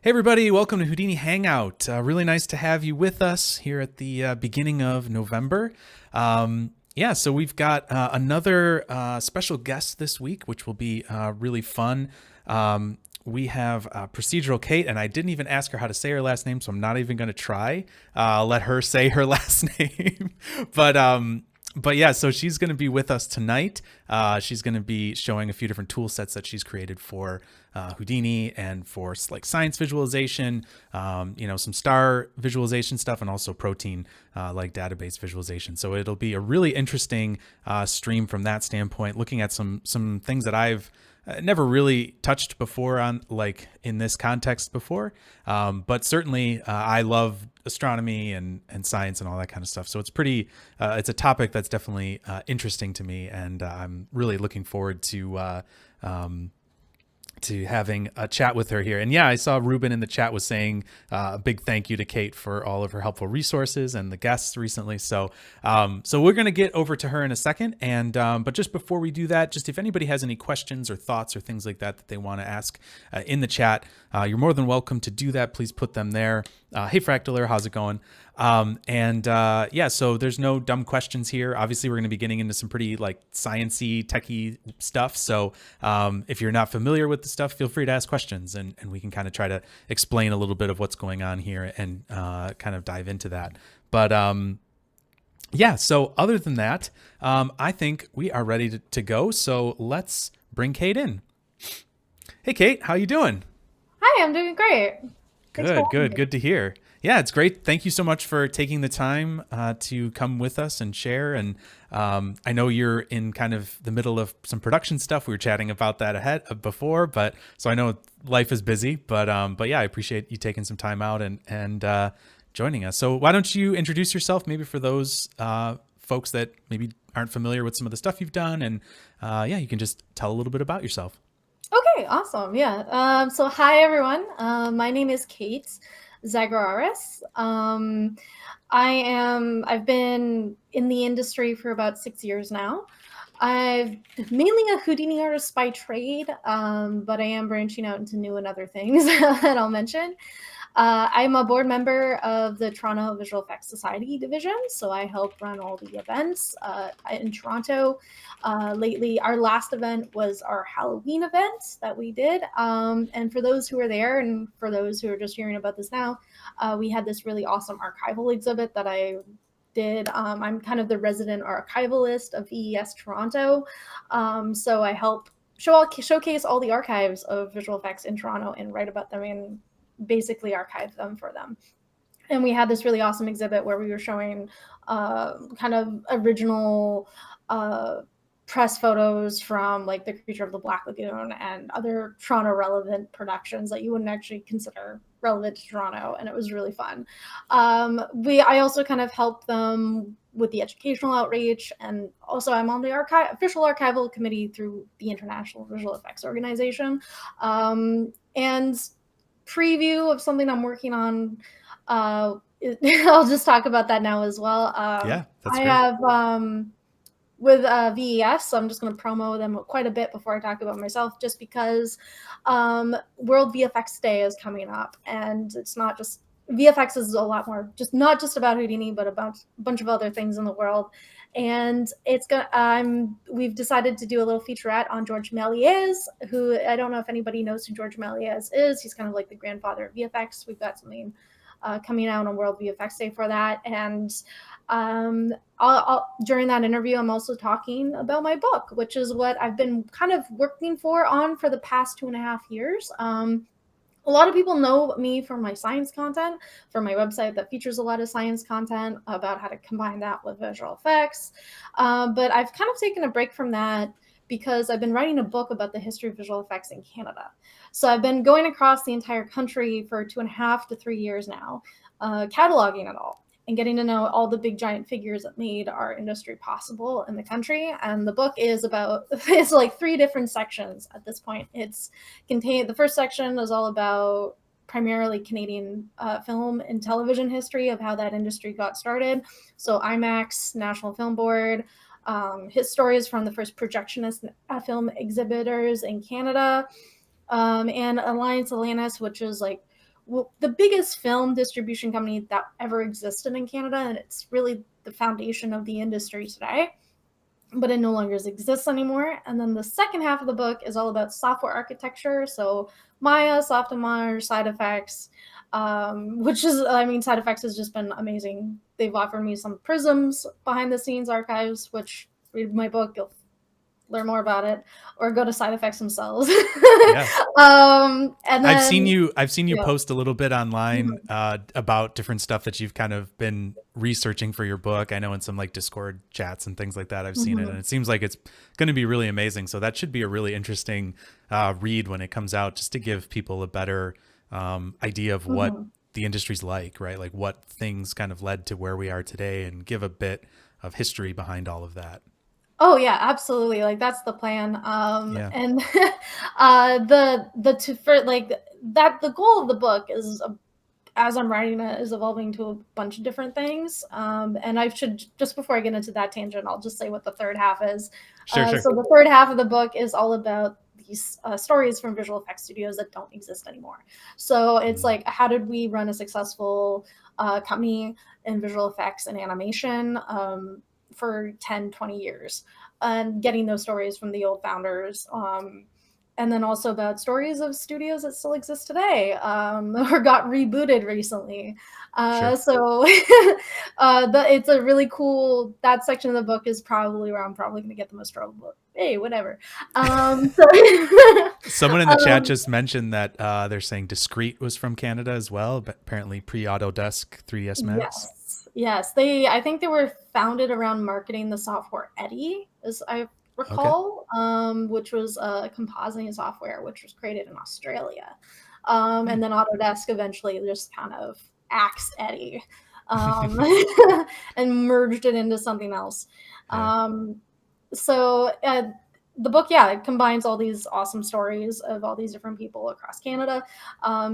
Hey everybody, welcome to Houdini Hangout. Really nice to have you with us here at the beginning of November. So we've got another special guest this week, which will be really fun. We have Procedural Kate, and I didn't even ask her how to say her last name, so I'm not even going to try. I'll let her say her last name. but yeah, so she's going to be with us tonight. She's going to be showing a few different tool sets that she's created for Houdini and for like science visualization, some star visualization stuff, and also protein like database visualization. So it'll be a really interesting stream from that standpoint, looking at some things that I've never really touched before on like in this context before. But certainly I love astronomy and science and all that kind of stuff. So it's it's a topic that's definitely interesting to me. And I'm really looking forward to having a chat with her here. And yeah, I saw Ruben in the chat was saying a big thank you to Kate for all of her helpful resources and the guests recently. So we're going to get over to her in a second. And but just before we do that, just if anybody has any questions or thoughts or things like that they want to ask in the chat, you're more than welcome to do that. Please put them there. Hey Fractaler, how's it going? So there's no dumb questions here. Obviously, we're going to be getting into some pretty like sciencey, techie stuff. So if you're not familiar with the stuff, feel free to ask questions, and we can kind of try to explain a little bit of what's going on here and kind of dive into that. But so other than that, I think we are ready to go. So let's bring Kate in. Hey, Kate, how you doing? Hi, I'm doing great. Thanks for having me. Good to hear. Yeah, it's great. Thank you so much for taking the time to come with us and share. And I know you're in kind of the middle of some production stuff. We were chatting about that before, but so I know life is busy. But yeah, I appreciate you taking some time out and joining us. So why don't you introduce yourself, maybe for those folks that maybe aren't familiar with some of the stuff you've done, and you can just tell a little bit about yourself. Okay, awesome. Yeah. So hi everyone. My name is Kate Xagoraris. I've been in the industry for about 6 years now. I'm mainly a Houdini artist by trade, but I am branching out into new and other things that I'll mention. I'm a board member of the Toronto Visual Effects Society division, so I help run all the events in Toronto. Lately, our last event was our Halloween event that we did. And for those who were there and for those who are just hearing about this now, we had this really awesome archival exhibit that I did. I'm kind of the resident archivalist of VES Toronto. So I help showcase all the archives of visual effects in Toronto and write about them and basically archive them for them. And we had this really awesome exhibit where we were showing kind of original press photos from like The Creature of the Black Lagoon and other Toronto relevant productions that you wouldn't actually consider relevant to Toronto, and it was really fun. I also kind of helped them with the educational outreach, and also I'm on the official archival committee through the International Visual Effects Organization. And preview of something I'm working on. I'll just talk about that now as well. Yeah, that's I great. have with VES, so I'm just going to promo them quite a bit before I talk about myself, just because World VFX Day is coming up, and it's not just VFX is a lot more, just not just about Houdini, but about a bunch of other things in the world. And we've decided to do a little featurette on George Méliès, who I don't know if anybody knows who George Méliès is. He's kind of like the grandfather of VFX. We've got something coming out on World VFX Day for that. And during that interview, I'm also talking about my book, which is what I've been kind of working for the past 2.5 years. A lot of people know me for my science content, for my website that features a lot of science content about how to combine that with visual effects. But I've kind of taken a break from that because I've been writing a book about the history of visual effects in Canada. So I've been going across the entire country for 2.5 to 3 years now, cataloging it all and getting to know all the big giant figures that made our industry possible in the country. And the book is it's like 3 different sections at this point. The first section is all about primarily Canadian film and television history of how that industry got started. So IMAX, National Film Board, his stories from the first projectionist film exhibitors in Canada, and Alliance Atlantis, which is like the biggest film distribution company that ever existed in Canada, and it's really the foundation of the industry today, but it no longer exists anymore. And then the second half of the book is all about software architecture. So Maya, Softimage, Side Effects, which is, I mean, Side Effects has just been amazing. They've offered me some Prisms behind the scenes archives, which read my book, you'll learn more about it, or go to Side Effects themselves. Yeah. And then I've seen you post a little bit online about different stuff that you've kind of been researching for your book. I know in some like Discord chats and things like that, I've seen it, and it seems like it's going to be really amazing. So that should be a really interesting read when it comes out, just to give people a better idea of what the industry's like, right? Like what things kind of led to where we are today, and give a bit of history behind all of that. Oh yeah, absolutely. Like that's the plan. And the goal of the book is, as I'm writing it, is evolving to a bunch of different things. And I should, just before I get into that tangent, I'll just say what the third half is. Sure. So the third half of the book is all about these stories from visual effects studios that don't exist anymore. So it's like, how did we run a successful company in visual effects and animation for 10, 20 years, and getting those stories from the old founders. And then also about stories of studios that still exist today, or got rebooted recently. So it's a really cool, that section of the book is probably where I'm probably going to get the most trouble, but hey, whatever. Someone in the chat just mentioned that they're saying Discrete was from Canada as well, but apparently pre-Autodesk 3ds Max. Yes. I think they were founded around marketing the software Eddie, as I recall, which was a compositing software which was created in Australia. And then Autodesk eventually just kind of axed Eddie and merged it into something else. So the book, it combines all these awesome stories of all these different people across Canada.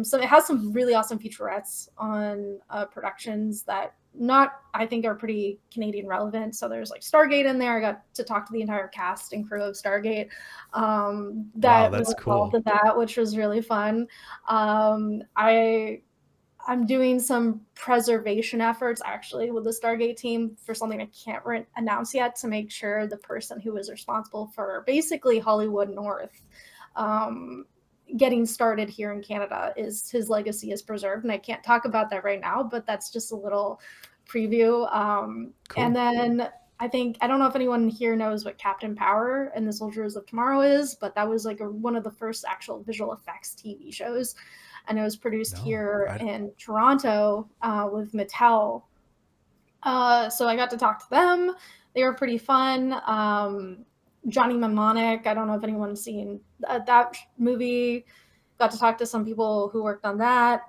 So it has some really awesome featurettes on productions that I think are pretty Canadian relevant. So there's like Stargate in there. I got to talk to the entire cast and crew of Stargate. That's cool. To that, which was really fun. I'm doing some preservation efforts actually with the Stargate team for something I can't announce yet, to make sure the person who was responsible for basically Hollywood North getting started here in Canada, his legacy is preserved. And I can't talk about that right now, but that's just a little preview. Cool. And then I don't know if anyone here knows what Captain Power and the Soldiers of Tomorrow is, but that was like one of the first actual visual effects TV shows. And it was produced here in Toronto with Mattel. So I got to talk to them. They were pretty fun. Johnny Mnemonic, I don't know if anyone's seen that movie. Got to talk to some people who worked on that.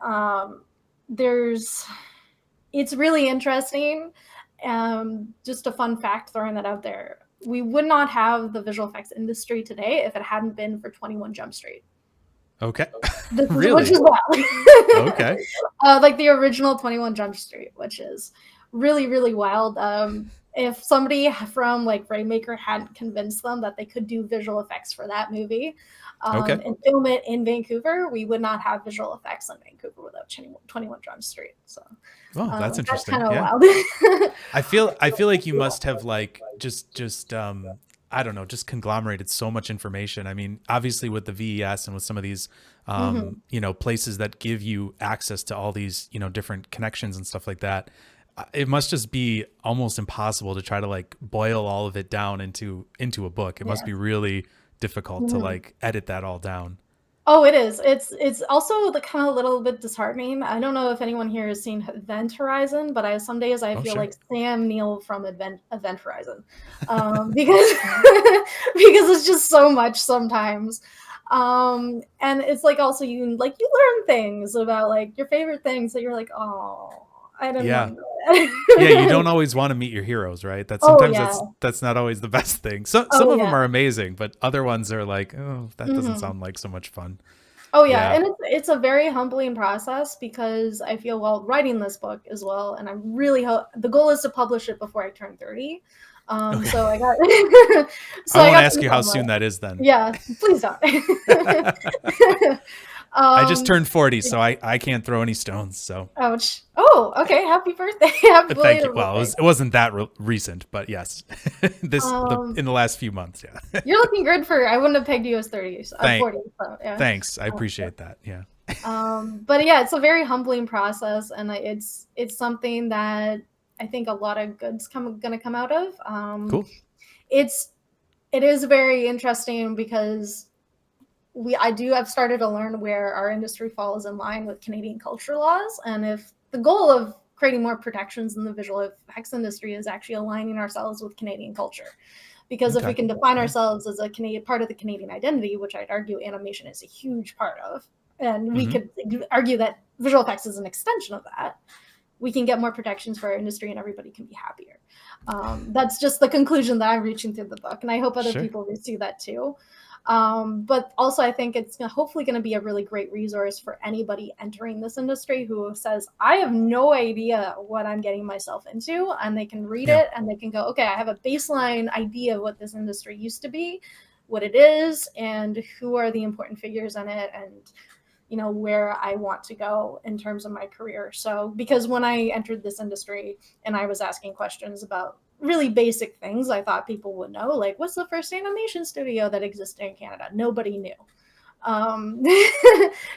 It's really interesting. Just a fun fact, throwing that out there. We would not have the visual effects industry today if it hadn't been for 21 Jump Street. Okay. Really? Which is wild. Okay. Like the original 21 Jump Street, which is really, really wild. If somebody from like Rainmaker hadn't convinced them that they could do visual effects for that movie and film it in Vancouver, we would not have visual effects in Vancouver without 21 Jump Street. So, that's interesting. That's kind of wild. I feel like you must have like just I don't know, just conglomerated so much information. I mean, obviously with the VES and with some of these, places that give you access to all these, different connections and stuff like that, it must just be almost impossible to try to like boil all of it down into a book. It must be really difficult to like edit that all down. Oh, it is. It's also the kind of little bit disheartening. I don't know if anyone here has seen Event Horizon, but some days I feel like Sam Neill from Event Horizon, because it's just so much sometimes. And it's like also you learn things about like your favorite things that you're like, oh, I don't know. You don't always want to meet your heroes, right? That's not always the best thing. Some of them are amazing, but other ones are like, oh, that doesn't sound like so much fun. Oh yeah. And it's a very humbling process, because I feel while writing this book as well, and I really hope the goal is to publish it before I turn 30. So I got I won't ask you how soon that is then. Yeah, please don't. I just Um, turned 40, so I can't throw any stones. So ouch. Oh, okay. Happy birthday. Happy thank you. belated Well, birthday. it wasn't that recent, but yes, Um, in the last few months. Yeah. you're looking good for. I wouldn't have pegged you as 30. I'm Thank 40. So yeah. Thanks. I Uh, appreciate that. Yeah. but yeah, it's a very humbling process, and it's something that I think a lot of good's gonna come out of. Cool. It's it is very interesting because I do have started to learn where our industry falls in line with Canadian culture laws, and if the goal of creating more protections in the visual effects industry is actually aligning ourselves with Canadian culture. Because if we Okay. can define Yeah. ourselves as a Canadian part of the Canadian identity, which I'd argue animation is a huge part of, and we Hmm. could argue that visual effects is an extension of that, we can get more protections for our industry and everybody can be happier. That's just the conclusion that I'm reaching through the book, and I hope other Sure. people see that too. But also, I think it's hopefully going to be a really great resource for anybody entering this industry who says, I have no idea what I'm getting myself into. And they can read Yeah. it and they can go, okay, I have a baseline idea of what this industry used to be, what it is, and who are the important figures in it, and where I want to go in terms of my career. So because when I entered this industry and I was asking questions about really basic things I thought people would know, like what's the first animation studio that existed in Canada? Nobody knew. Um,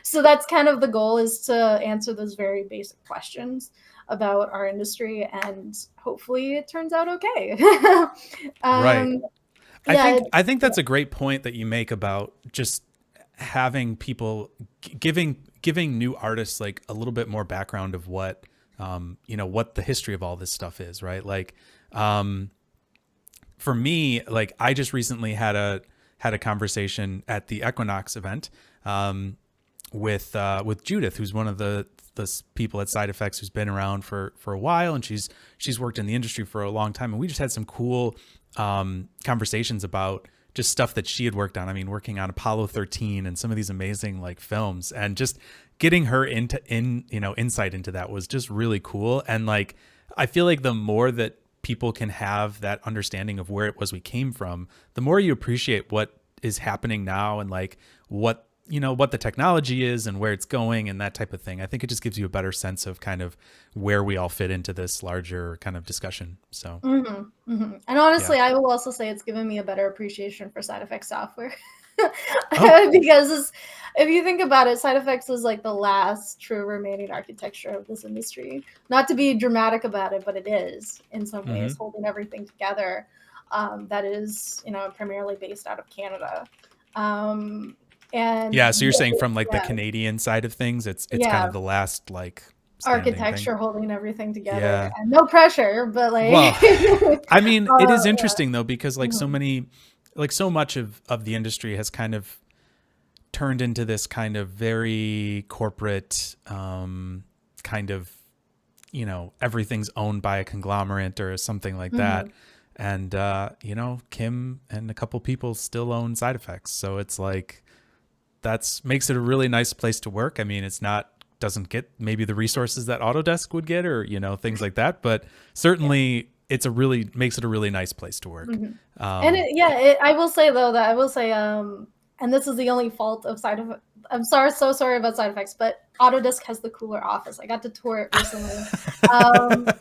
so that's kind of the goal, is to answer those very basic questions about our industry, and hopefully it turns out okay. Right. um, I yeah, think I think that's a great point that you make about just having people giving new artists like a little bit more background of what what the history of all this stuff is, right? Like for me, like I just recently had a conversation at the Equinox event with Judith, who's one of the people at Side Effects who's been around for a while, and she's worked in the industry for a long time, and we just had some cool conversations about just stuff that she had worked on. I mean, working on Apollo 13 and some of these amazing like films, and just getting her insight into that was just really cool. And like, I feel like the more that people can have that understanding of where it was we came from, the more you appreciate what is happening now, and like what what the technology is and where it's going and that type of thing. I think it just gives you a better sense of kind of where we all fit into this larger kind of discussion. So And yeah. honestly, I will also say it's given me a better appreciation for side effects software. Oh, Because if you think about it, side effects is like the last true remaining architecture of this industry. Not to be dramatic about it, but it is in some mm-hmm. ways holding everything together. That is, primarily based out of Canada. Yeah. And So you're saying from like the yeah, Canadian side of things, it's kind yeah, of the last like standing thing. architecture holding everything together, Yeah. and no pressure, but like, Well, I mean, it is yeah. interesting though, because like Mhm. so much of the industry has kind of turned into this kind of very corporate kind of, everything's owned by a conglomerate or something like that. Mhm. And Kim and a couple people still own Side Effects. So it's like that's makes it a really nice place to work. I mean, it's not doesn't get maybe the resources that Autodesk would get, or things like that, but Yeah. certainly makes it a really nice place to work. Mhm. And I will say though that I will say, and this is the only fault of side effects. I'm sorry, so sorry about side effects, but Autodesk has the cooler office. I got to tour it recently,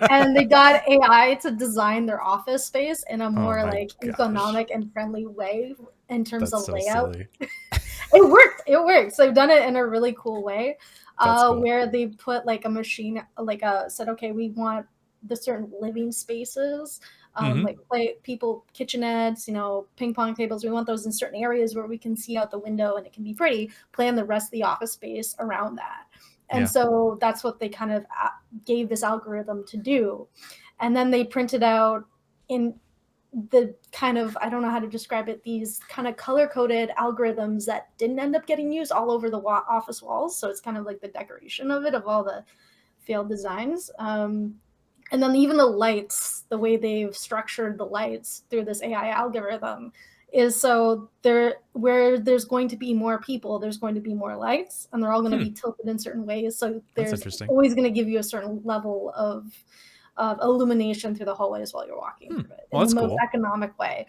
and they got AI to design their office space in a Oh more my like gosh, economic and friendly way in terms that's of so layout. silly. It worked. It works. They've done it in a really cool way, That's cool. where they put like a machine, like said, okay, we want the certain living spaces, Mm-hmm. like people kitchenettes, ping pong tables. We want those in certain areas where we can see out the window and it can be pretty. Plan the rest of the office space around that, and Yeah. so that's what they kind of gave this algorithm to do, and then they printed out in the kind of, I don't know how to describe it, these kind of color coded algorithms that didn't end up getting used all over the office walls. So it's kind of like the decoration of it, of all the failed designs. And then even the lights, the way they've structured the lights through this AI algorithm is so where there's going to be more people, there's going to be more lights, and they're all going to Hmm. be tilted in certain ways. So That's there's interesting. always going to give you a certain level of illumination through the hallways while you're walking Hmm. through it Well, in the that's most cool. economic way.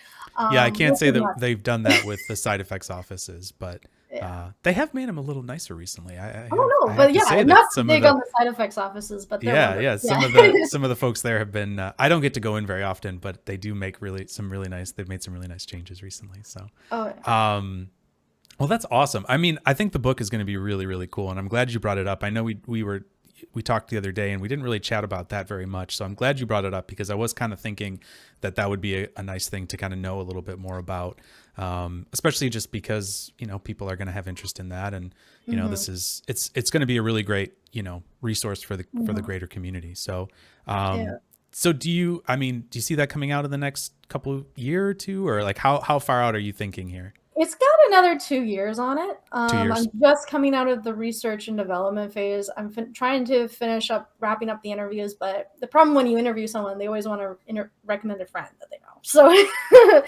Yeah, I can't Which say is that not, they've done that with the Side Effects offices, but Yeah. They have made them a little nicer recently. I don't I know, have but to yeah, say that not some of big on the the side effects offices, but they're yeah, wonderful. yeah, Yeah. some of the folks there have been. I don't get to go in very often, but they do make some really nice. They've made some really nice changes recently. So, Oh yeah. um, well, that's awesome. I mean, I think the book is going to be really, really cool, and I'm glad you brought it up. I know we talked the other day, and we didn't really chat about that very much. So I'm glad you brought it up because I was kind of thinking that would be a nice thing to kind of know a little bit more about, especially just because people are going to have interest in that, and Mm-hmm. this is it's going to be a really great resource for the Mm-hmm. greater community. So, Yeah. so do you see that coming out in the next couple of year or two, or like how far out are you thinking here? It's got another 2 years on it. 2 years? I'm just coming out of the research and development phase. I'm trying to finish up wrapping up the interviews, but the problem when you interview someone, they always want to recommend a friend that they know. So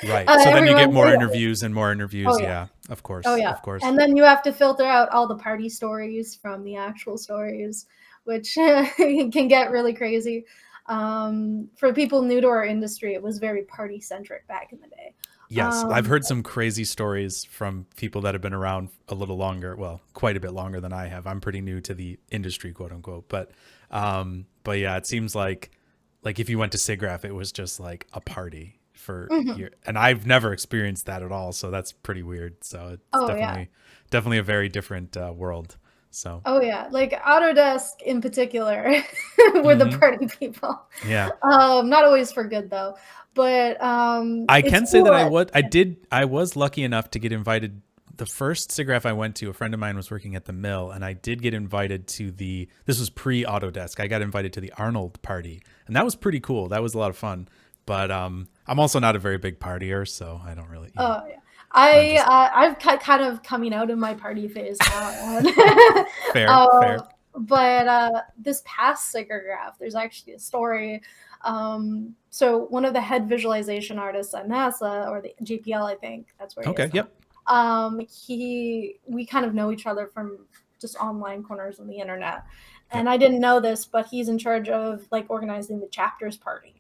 Right. So then you get everyone's more like, interviews and more oh interviews. yeah, Yeah, of oh course, yeah, of course. and then you have to filter out all the party stories from the actual stories, which can get really crazy. For people new to our industry, it was very party centric back in the day. Yes, I've Um, heard some crazy stories from people that have been around a little longer, well, quite a bit longer than I have. I'm pretty new to the industry, quote unquote. But yeah, it seems like if you went to SIGGRAPH, it was just like a party for mhm. year, and I've never experienced that at all. So that's pretty weird. So it's Oh yeah. definitely a very different world. So, Oh yeah, like Autodesk in particular were the mhm. party people. Yeah. Not always for good though, but I it's can say that cool. I was lucky enough to get invited. The first SIGGRAPH I went to, a friend of mine was working at the mill, and I did get invited to this was pre Autodesk. I got invited to the Arnold party, and that was pretty cool. That was a lot of fun. But I'm also not a very big partier, so I don't really, Oh yeah, I'm just I've kind of coming out of my party phase now, and fair, fair. but this past SIGGRAPH, there's actually a story. So one of the head visualization artists at NASA, or the JPL, I think that's where he is Okay, now. yep, We kind of know each other from just online corners on the internet, yep. and I didn't know this, but he's in charge of like organizing the chapters party.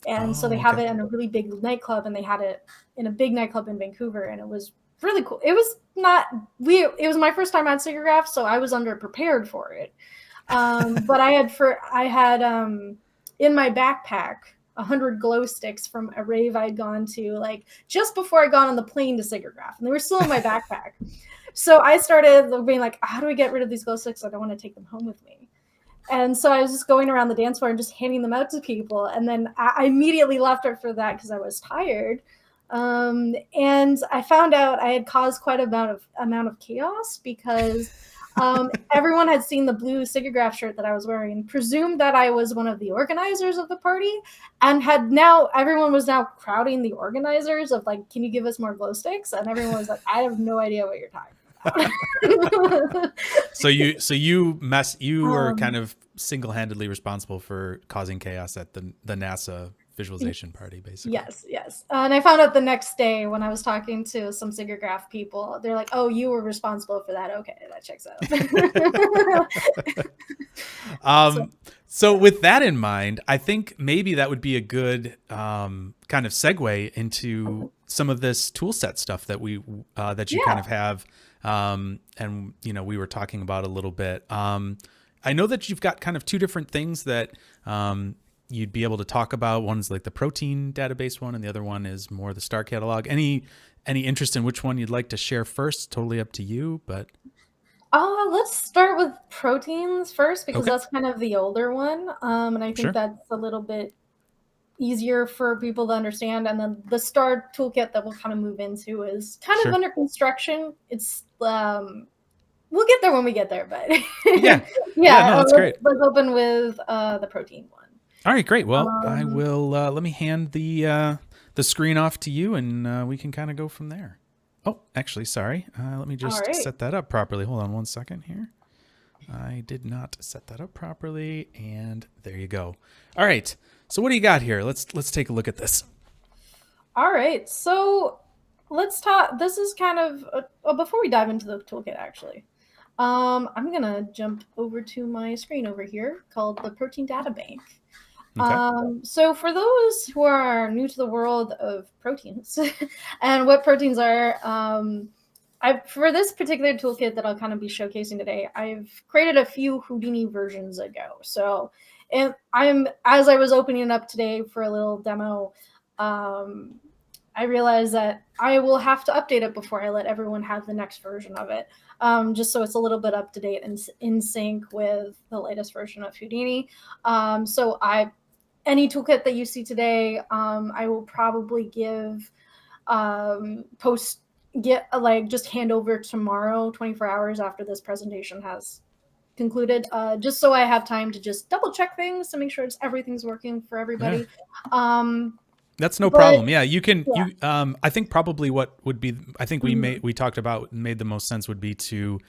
And so they Oh, have okay. it in a really big nightclub, and they had it in a big nightclub in Vancouver, and it was really cool. It was not it was my first time at SIGGRAPH, so I was underprepared for it. But I had in my backpack 100 glow sticks from a rave I'd gone to like just before I got on the plane to SIGGRAPH, and they were still in my backpack. So I started being like, how do I get rid of these glow sticks? I don't want to take them home with me. And so I was just going around the dance floor and just handing them out to people. And then I immediately left after that because I was tired. And I found out I had caused quite a amount of chaos because everyone had seen the blue SIGGRAPH shirt that I was wearing, presumed that I was one of the organizers of the party, and everyone was now crowding the organizers of like, can you give us more glow sticks? And everyone was like, I have no idea what you're talking about. You were kind um, of single-handedly responsible for causing chaos at the NASA visualization party, basically. Yes, yes. And I found out the next day when I was talking to some SIGGRAPH people. They're like, "Oh, you were responsible for that. Okay, that checks out." So, So with that in mind, I think maybe that would be a good kind of segue into some of this tool set stuff that you kind yeah. of have, and we were talking about a little bit. I know that you've got kind of two different things that you'd be able to talk about. One's like the protein database one, and the other one is more the star catalog. Any interest in which one you'd like to share first? Totally up to you, but Let's start with proteins first because okay, that's kind of the older one, and I think sure, that's a little bit easier for people to understand. And then the star toolkit that we'll kind of move into is kind of sure, under construction. It's we'll get there when we get there, but yeah, yeah, yeah, no, that's great. let's open with the protein one. All right, great. Well, I Um, will let me hand the screen off to you, and we can kind of go from there. Oh, actually, sorry. Let me all just right. set that up properly. Hold on one second here. I did not set that up properly, and there you go. All right. So what do you got here? Let's take a look at this. All right. So let's talk. This is kind of before we dive into the toolkit, actually. I'm gonna jump over to my screen over here called the Protein Data Bank. Okay. So for those who are new to the world of proteins and what proteins are, For this particular toolkit that I'll kind of be showcasing today, I've created a few Houdini versions ago. So, and as I was opening it up today for a little demo, I realized that I will have to update it before I let everyone have the next version of it, just so it's a little bit up to date and in sync with the latest version of Houdini. So any toolkit that you see today, I will probably give just hand over tomorrow, 24 hours after this presentation has concluded, just so I have time to just double check things to make sure everything's working for everybody. Yeah. That's no But problem. Yeah, you can. yeah. I think probably what would be. I think Mhm. we talked about made the most sense would be to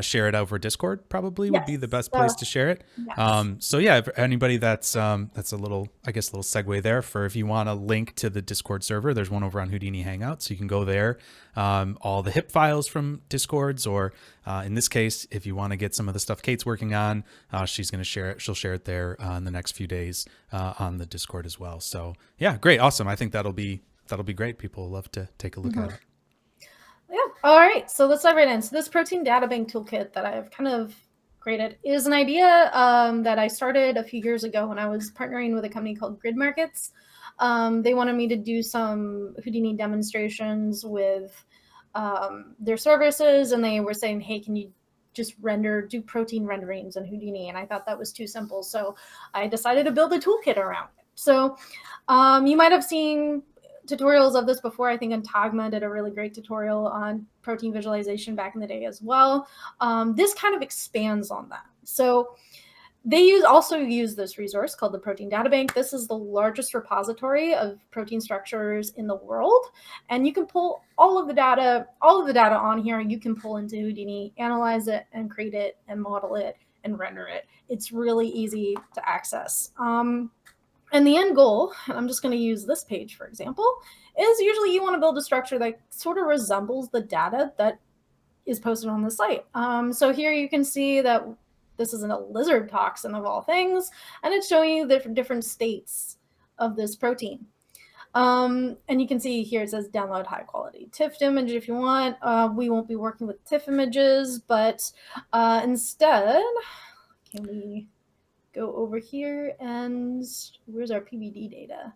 share it over Discord. Probably would be the Yes. best place to share it. Yes. So yeah, if anybody that's a little, I guess, a little segue there for if you want a link to the Discord server, there's one over on Houdini Hangout, so you can go there. All the HIP files from Discords, or in this case, if you want to get some of the stuff Kate's working on, she's going to share it. She'll share it there in the next few days on the Discord as well. So yeah, great, awesome. I think that'll be great. People will love to take a look at it. Yeah. All right. So let's dive right in. So this protein data bank toolkit that I've kind of created is an idea that I started a few years ago when I was partnering with a company called Grid Markets. They wanted me to do some Houdini demonstrations with their services, and they were saying, hey, can you just do protein renderings in Houdini? And I thought that was too simple. So I decided to build a toolkit around it. So you might have seen tutorials of this before. I think Antagma did a really great tutorial on protein visualization back in the day as well. This kind of expands on that. So they also use this resource called the Protein Data Bank. This is the largest repository of protein structures in the world, and you can pull all of the data on here. You can pull into Houdini, analyze it, and create it, and model it, and render it. It's really easy to access. And the end goal, and I'm just going to use this page for example, is usually you want to build a structure that sort of resembles the data that is posted on the site. So here you can see that this is a lizard toxin of all things, and it's showing you the different states of this protein. And you can see here it says download high quality TIFF image if you want. We won't be working with TIFF images, but instead, can we go over here and where's our PBD data?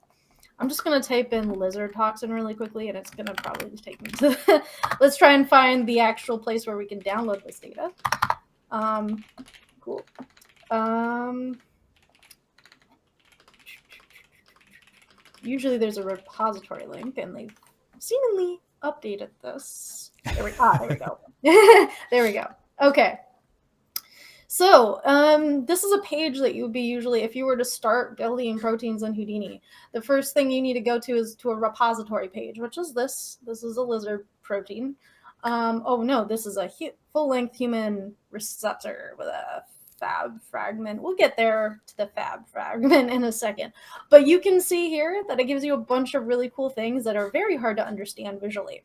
I'm just going to type in lizard toxin really quickly, and it's going to probably just take me to let's try and find the actual place where we can download this data. Cool. Usually there's a repository link, and they've seemingly updated this. There we go. There we go. Okay. So this is a page that you would be usually, if you were to start building proteins in Houdini, the first thing you need to go to is to a repository page, which is this. This is a lizard protein. Oh no, this is a full-length human receptor with a fab fragment. We'll get there to the fab fragment in a second. But you can see here that it gives you a bunch of really cool things that are very hard to understand visually.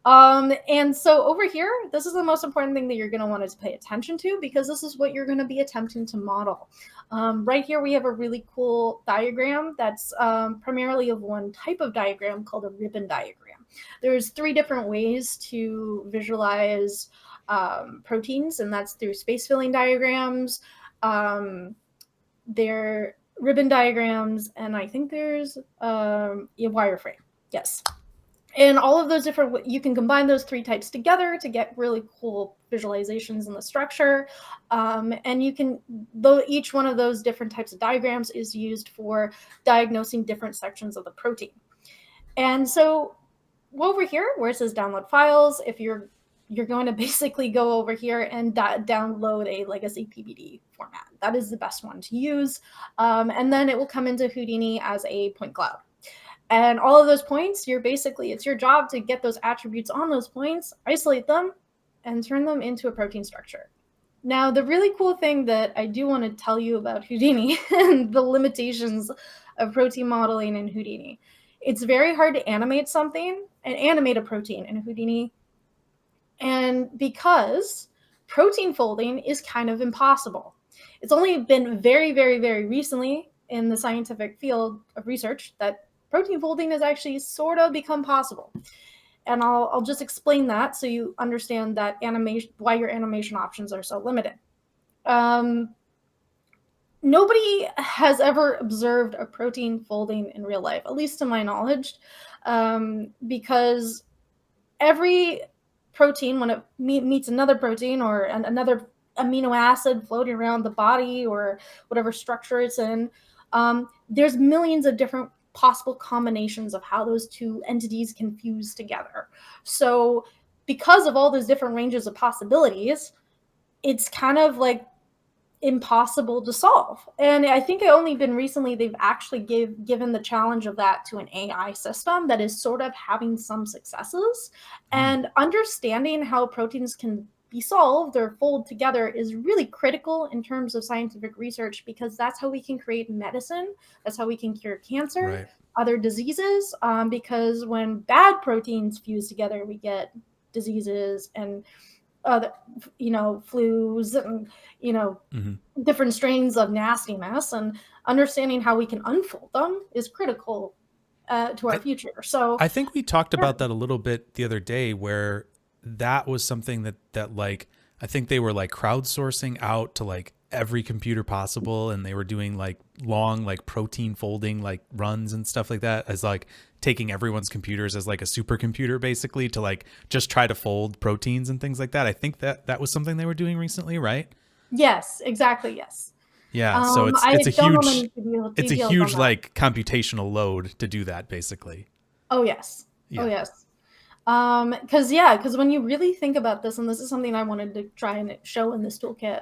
And so over here, this is the most important thing that you're going to want to pay attention to, because this is what you're going to be attempting to model. Right here, we have a really cool diagram that's primarily of one type of diagram called a ribbon diagram. There's 3 different ways to visualize proteins, and that's through space filling diagrams, they're ribbon diagrams, and I think there's a wireframe. Yes. And all of those different, you can combine those 3 types together to get really cool visualizations in the structure. And you can, though each one of those different types of diagrams is used for diagnosing different sections of the protein. And so over here where it says download files, if you're going to basically go over here and download a legacy PBD format. That is the best one to use. And then it will come into Houdini as a point cloud. And all of those points, it's your job to get those attributes on those points, isolate them, and turn them into a protein structure. Now, the really cool thing that I do want to tell you about Houdini and the limitations of protein modeling in Houdini, it's very hard to animate a protein in Houdini. And because protein folding is kind of impossible. It's only been very, very, very recently in the scientific field of research that protein folding has actually sort of become possible. And I'll just explain that so you understand that why your animation options are so limited. Nobody has ever observed a protein folding in real life, at least to my knowledge, because every protein, when it meets another protein or another amino acid floating around the body or whatever structure it's in, there's millions of different possible combinations of how those two entities can fuse together. So because of all those different ranges of possibilities, it's kind of like impossible to solve. And I think it only been recently they've actually given the challenge of that to an AI system that is sort of having some successes. And understanding how proteins can be solved or fold together is really critical in terms of scientific research, because that's how we can create medicine. That's how we can cure cancer, Right. other diseases, because when bad proteins fuse together, we get diseases and flus and different strains of nastiness. And understanding how we can unfold them is critical to our future. So I think we talked yeah. about that a little bit the other day, where that was something that like, I think they were like crowdsourcing out to like every computer possible, and they were doing like long like protein folding like runs and stuff like that, as like taking everyone's computers as like a supercomputer basically to like just try to fold proteins and things like that. I think that was something they were doing recently, right? Yes, exactly. Yes. Yeah, so I it's a don't know huge many details on that. like computational load to do that basically. Oh yes. Oh Yeah. yes. Because when you really think about this, and this is something I wanted to try and show in this toolkit,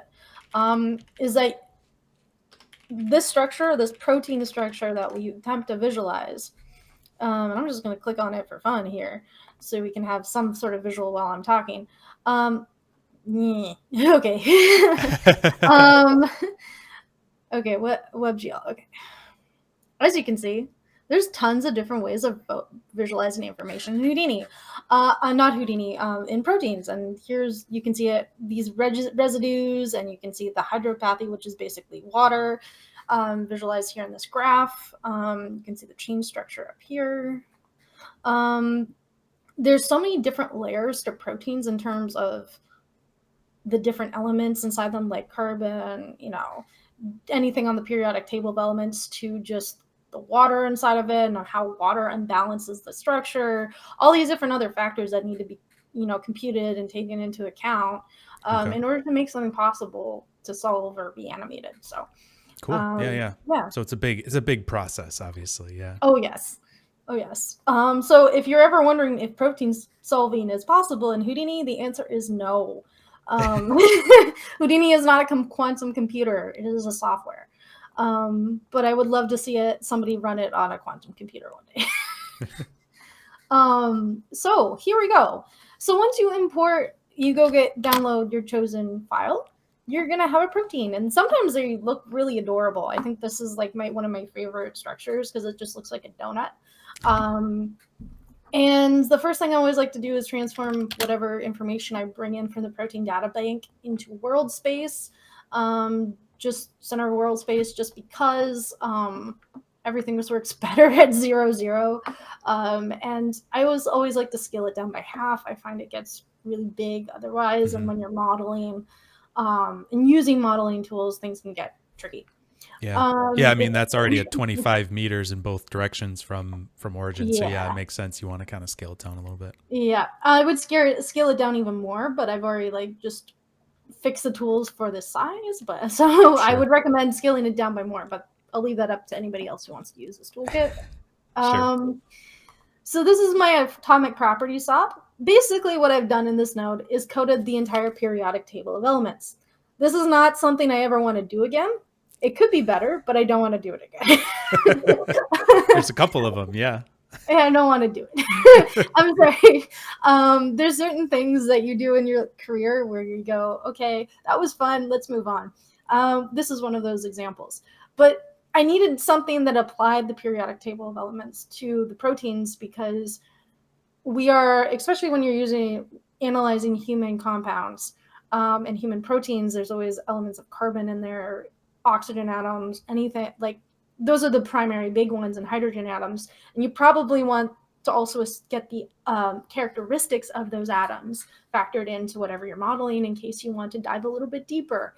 is that this structure, this protein structure that we attempt to visualize, and I'm just going to click on it for fun here so we can have some sort of visual while I'm talking. Okay. Okay, WebGL. Okay. As you can see, there's tons of different ways of visualizing information in Houdini. Not Houdini, in proteins. And you can see these residues, and you can see the hydropathy, which is basically water, visualized here in this graph. You can see the chain structure up here. There's so many different layers to proteins in terms of the different elements inside them, like carbon, anything on the periodic table of elements, to just the water inside of it and how water unbalances the structure, all these different other factors that need to be, computed and taken into account in order to make something possible to solve or be animated. So cool. Yeah. Yeah. So it's a big process, obviously. Yeah. Oh yes. Oh yes. So if you're ever wondering if protein solving is possible in Houdini, the answer is no. Houdini is not a quantum computer. It is a software. But I would love to see somebody run it on a quantum computer one day. So here we go. So once you download your chosen file, you're gonna have a protein, and sometimes they look really adorable. I think this is like one of my favorite structures because it just looks like a donut. And the first thing I always like to do is transform whatever information I bring in from the protein data bank into world space. Just center world space, just because everything just works better at 0, 0. And I always like to scale it down by half. I find it gets really big otherwise. And when you're modeling and using modeling tools, things can get tricky. Yeah. I mean, that's already at 25 meters in both directions from origin. Yeah. So yeah, it makes sense. You want to kind of scale it down a little bit. Yeah, I would scale it down even more, but I've already just fixed the tools for this size. But so I would recommend scaling it down by more, but I'll leave that up to anybody else who wants to use this toolkit. Sure. So this is my atomic property SOP. Basically what I've done in this node is coded the entire periodic table of elements. This is not something I ever want to do again. It could be better, but I don't want to do it again. There's a couple of them, yeah. I don't want to do it. I'm sorry. There's certain things that you do in your career where you go, okay, that was fun, let's move on. This is one of those examples. But I needed something that applied the periodic table of elements to the proteins, because we are, especially when you're analyzing human compounds and human proteins, there's always elements of carbon in there, oxygen atoms, anything like those are the primary big ones, and hydrogen atoms. And you probably want to also get the characteristics of those atoms factored into whatever you're modeling, in case you want to dive a little bit deeper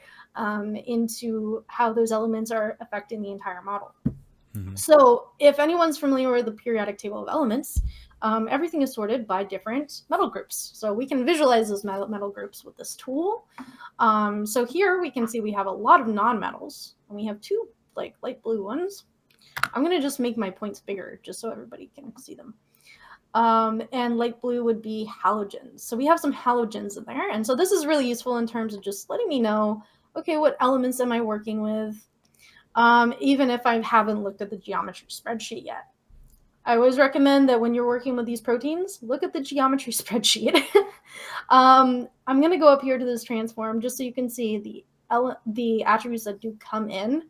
into how those elements are affecting the entire model. So if anyone's familiar with the periodic table of elements, everything is sorted by different metal groups. So we can visualize those metal groups with this tool. So here we can see we have a lot of non-metals, and we have two like light blue ones. I'm going to just make my points bigger just so everybody can see them. And light blue would be halogens. So we have some halogens in there. And so this is really useful in terms of just letting me know, okay, what elements am I working with? Even if I haven't looked at the geometry spreadsheet yet. I always recommend that when you're working with these proteins, look at the geometry spreadsheet. I'm going to go up here to this transform just so you can see the attributes that do come in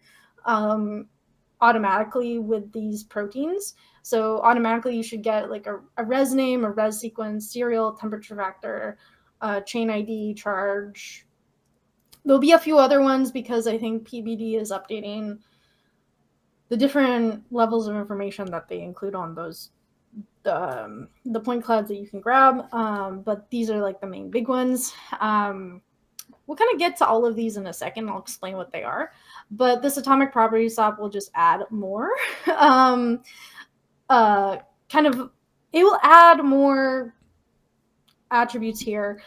automatically with these proteins. So automatically you should get like a res name, a res sequence, serial, temperature factor, chain ID, charge. There'll be a few other ones because I think PBD is updating the different levels of information that they include on those the point clouds that you can grab. But these are like the main big ones. We'll kind of get to all of these in a second. I'll explain what they are. But this atomic properties swap will just add more. It will add more attributes here.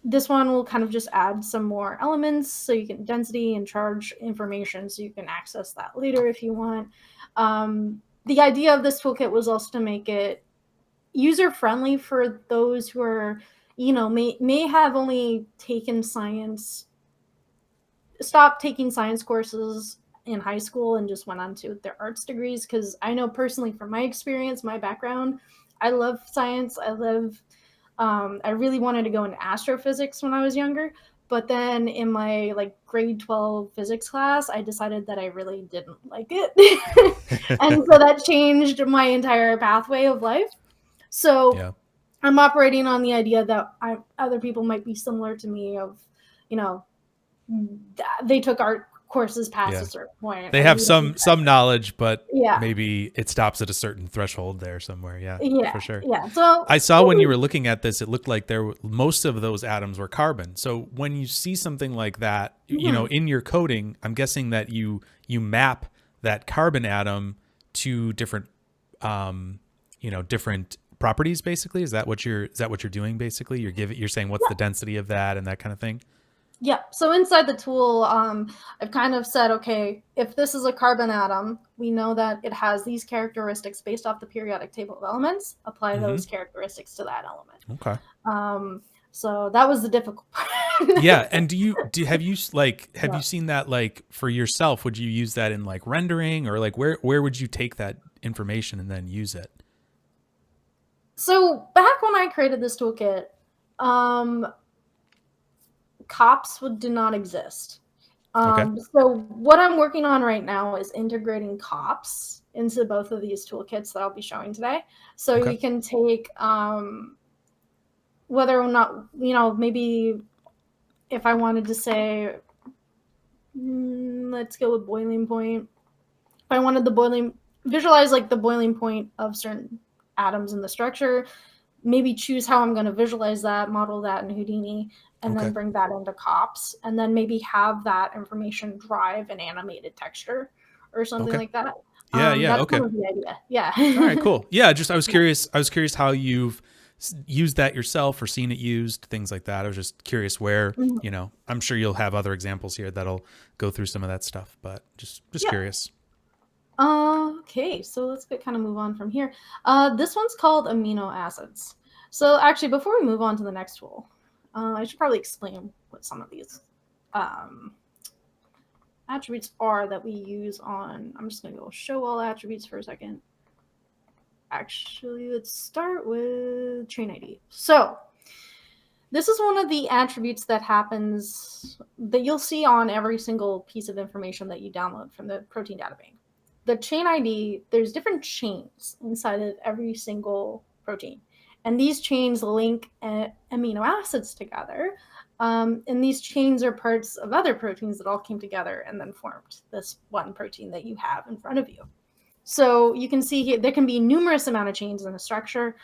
This one will kind of just add some more elements, so you can density and charge information, so you can access that later if you want. The idea of this toolkit was also to make it user-friendly for those who are, may have only stopped taking science courses in high school and just went on to their arts degrees. Because I know personally from my experience, my background, I love science. I really wanted to go into astrophysics when I was younger, but then in my grade 12 physics class, I decided that I really didn't like it. And so that changed my entire pathway of life. So I'm operating on the idea that other people might be similar to me of, they took art courses past a certain point. They have some knowledge, but maybe it stops at a certain threshold there somewhere. Yeah, for sure. Yeah. So I saw when you were looking at this, it looked like most of those atoms were carbon. So when you see something like that, in your coding, I'm guessing that you map that carbon atom to different, different properties. Basically, is that what you're doing? Basically, you're saying what's the density of that and that kind of thing. Yeah, so inside the tool, I've kind of said, okay, if this is a carbon atom, we know that it has these characteristics based off the periodic table of elements. Apply those characteristics to that element. Okay. So that was the difficult part. Yeah, and have you seen that for yourself? Would you use that in rendering, or where would you take that information and then use it? So back when I created this toolkit, COPS did not exist. So what I'm working on right now is integrating COPS into both of these toolkits that I'll be showing today. So you can take whether or not, maybe if I wanted to say, let's go with boiling point. If I wanted visualize the boiling point of certain atoms in the structure, maybe choose how I'm going to visualize that, model that in Houdini, and then bring that into COPS, and then maybe have that information drive an animated texture or something like that. That's kind of the idea. Yeah. All right, cool. Yeah, I was curious how you've used that yourself or seen it used, things like that. I was just curious where, I'm sure you'll have other examples here that'll go through some of that stuff, but just curious. Okay, so let's kind of move on from here. This one's called amino acids. So actually, before we move on to the next tool, I should probably explain what some of these attributes are that we use on. I'm just going to go show all attributes for a second. Actually, let's start with chain ID. So this is one of the attributes that you'll see on every single piece of information that you download from the protein data bank. The chain ID, there's different chains inside of every single protein. And these chains link amino acids together. And these chains are parts of other proteins that all came together and then formed this one protein that you have in front of you. So you can see here there can be numerous amount of chains in a structure.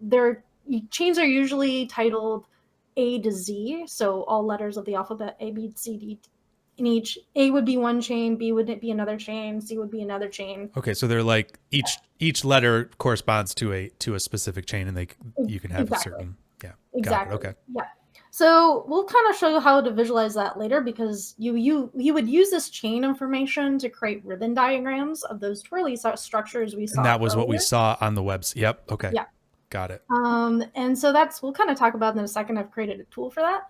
Their chains are usually titled A to Z, so all letters of the alphabet A, B, C, D. In each, A would be one chain, B would be another chain, C would be another chain. Okay, so they're like each letter corresponds to a specific chain, and you can have a Exactly. certain got it. Exactly. Okay. Yeah. So we'll kind of show you how to visualize that later, because you would use this chain information to create ribbon diagrams of those twirly structures we And saw that was what we earlier. saw on the webs. Yep. Okay. Yeah. Got it. And so we'll kind of talk about in a second. I've created a tool for that.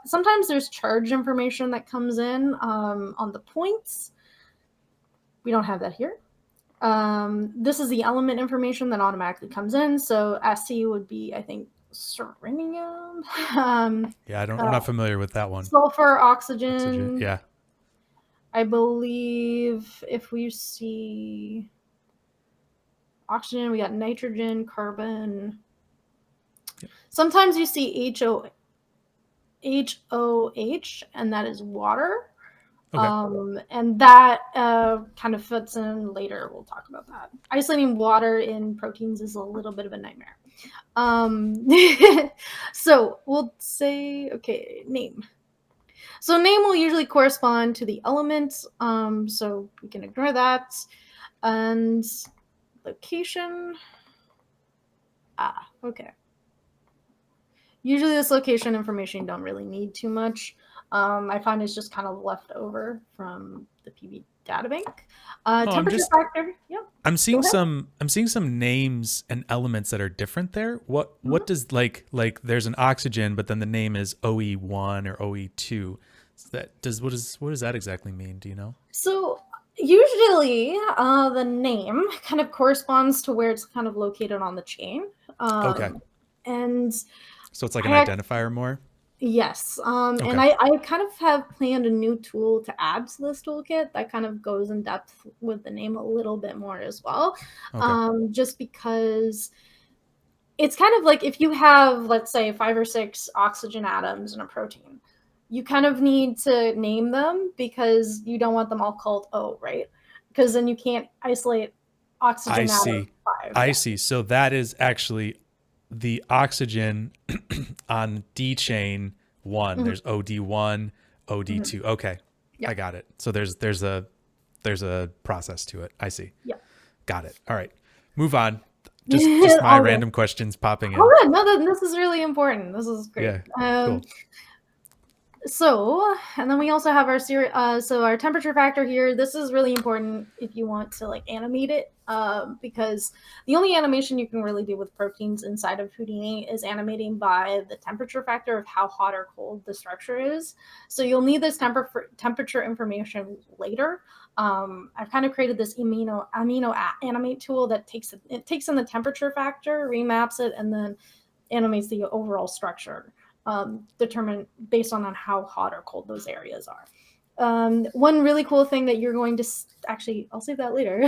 Sometimes there's charge information that comes in on the points. We don't have that here. This is the element information that automatically comes in. So SC would be, I think, selenium. Yeah, I'm not familiar with that one. Sulfur, oxygen. Yeah. I believe if we see oxygen, we got nitrogen, carbon. Yep. Sometimes you see HOH, and that is water. Okay. And that kind of fits in later. We'll talk about that. Isolating water in proteins is a little bit of a nightmare. So we'll say, okay, name. So name will usually correspond to the element. So we can ignore that. And location. Okay. Usually this location information you don't really need too much. I find it's just kind of left over from the PB databank. Temperature factor. Yeah. I'm seeing some names and elements that are different there. What does like there's an oxygen, but then the name is OE1 or OE2. What does that exactly mean? Do you know? So usually the name kind of corresponds to where it's kind of located on the chain. Okay. And so it's like an identifier more? Yes. Okay. And I kind of have planned a new tool to add to this toolkit that kind of goes in depth with the name a little bit more as well. Okay. Just because it's kind of like if you have, let's say, 5 or 6 oxygen atoms in a protein, you kind of need to name them because you don't want them all called O, right? Because then you can't isolate oxygen atoms. I see. So that is actually the oxygen on D chain 1. There's OD1, OD2. Mm-hmm. Okay. Yep. I got it. So there's a process to it. I see. Yeah. Got it. All right. Move on. Just my random questions popping in. Oh, no, this is really important. This is great. Yeah. Cool. So, and then we also have our so our temperature factor here. This is really important if you want to like animate it, because the only animation you can really do with proteins inside of Houdini is animating by the temperature factor of how hot or cold the structure is. So you'll need this temperature information later. I've kind of created this amino animate tool that takes in the temperature factor, remaps it, and then animates the overall structure. Determined based on how hot or cold those areas are. One really cool thing that you're going to actually, I'll save that later.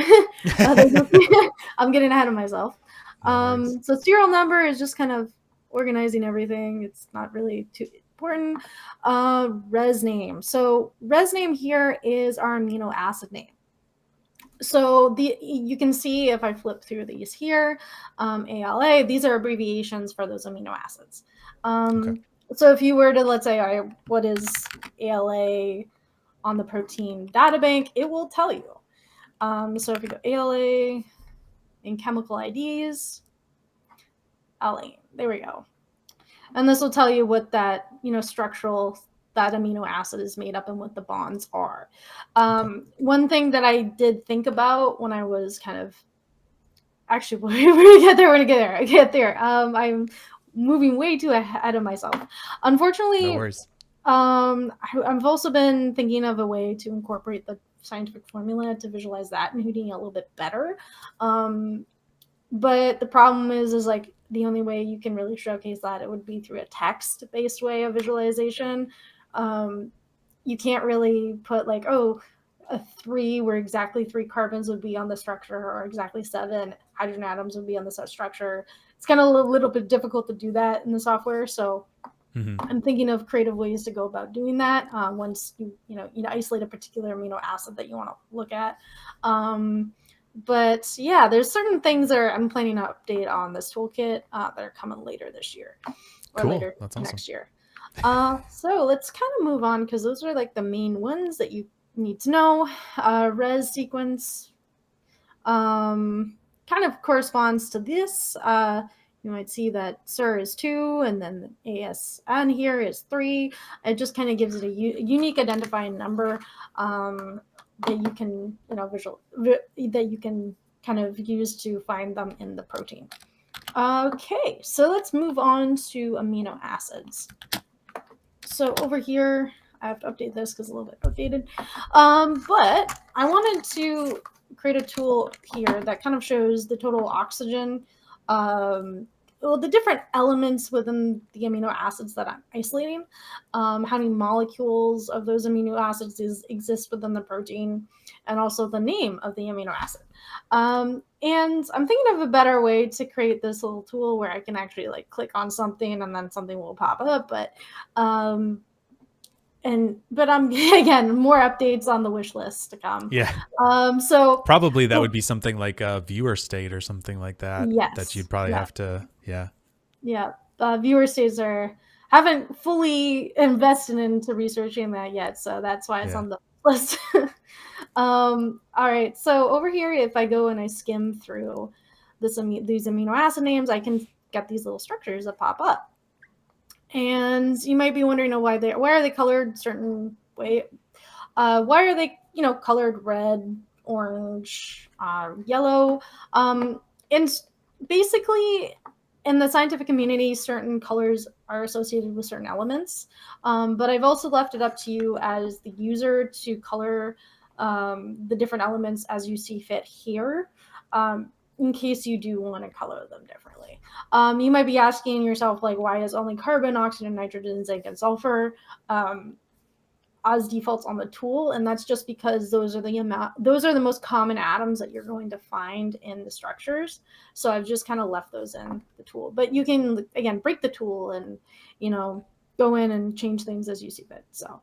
I'm getting ahead of myself. So serial number is just kind of organizing everything. It's not really too important. Res name. So res name here is our amino acid name. So you can see if I flip through these here, ALA, these are abbreviations for those amino acids. Okay. So if you were to, let's say, what is ALA on the protein databank, it will tell you. So if you go ALA in chemical IDs, allane, there we go. And this will tell you what that, structural, that amino acid is made up and what the bonds are. One thing that I did think about when I was kind of, actually, we're going to get there. I'm moving way too ahead of myself. Unfortunately, no worries. I've also been thinking of a way to incorporate the scientific formula to visualize that in Houdini a little bit better. But the problem is like the only way you can really showcase that it would be through a text-based way of visualization. You can't really put like, a 3 where exactly 3 carbons would be on the structure, or exactly 7 hydrogen atoms would be on the structure. It's kind of a little bit difficult to do that in the software. So I'm thinking of creative ways to go about doing that once you isolate a particular amino acid that you want to look at. But yeah, there's certain things that I'm planning to update on this toolkit that are coming later this year or Cool. later That's awesome. next year. So let's kind of move on because those are like the main ones that you need to know. Res sequence kind of corresponds to this. You might see that SIR is 2 and then the ASN here is 3. It just kind of gives it a unique identifying number that you can, that you can kind of use to find them in the protein. Okay, so let's move on to amino acids. So over here, I have to update this because it's a little bit outdated. But I wanted to create a tool here that kind of shows the total oxygen, the different elements within the amino acids that I'm isolating, how many molecules of those amino acids exist within the protein, and also the name of the amino acid. And I'm thinking of a better way to create this little tool where I can actually like click on something and then something will pop up. But I'm again, more updates on the wish list to come. Yeah. So probably that would be something like a viewer state or something like that. Yes. That you'd probably have to. Yeah. Yeah. Viewer states haven't fully invested into researching that yet, so that's why it's on the list. All right. So over here, if I go and I skim through these amino acid names, I can get these little structures that pop up. And you might be wondering, why are they colored certain way? Why are they, colored red, orange, yellow? And basically, in the scientific community, certain colors are associated with certain elements. But I've also left it up to you as the user to color the different elements as you see fit here. In case you do want to color them differently. You might be asking yourself, like, why is only carbon, oxygen, nitrogen, zinc, and sulfur as defaults on the tool? And that's just because those are the most common atoms that you're going to find in the structures. So I've just kind of left those in the tool. But you can, again, break the tool and, go in and change things as you see fit. So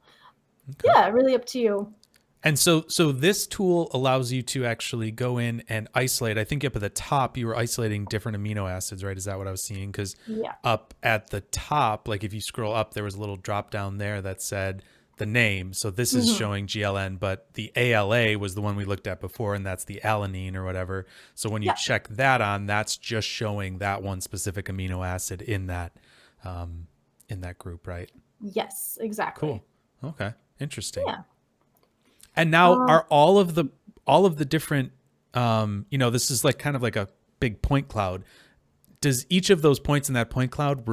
yeah, really up to you. And so this tool allows you to actually go in and isolate. I think up at the top, you were isolating different amino acids, right? Is that what I was seeing? Because up at the top, like if you scroll up, there was a little drop down there that said the name. So this is showing GLN, but the ALA was the one we looked at before, and that's the alanine or whatever. So when you check that on, that's just showing that one specific amino acid in that group, right? Yes, exactly. Cool. Okay. Interesting. Yeah. And now are all of the different, this is like kind of like a big point cloud. Does each of those points in that point cloud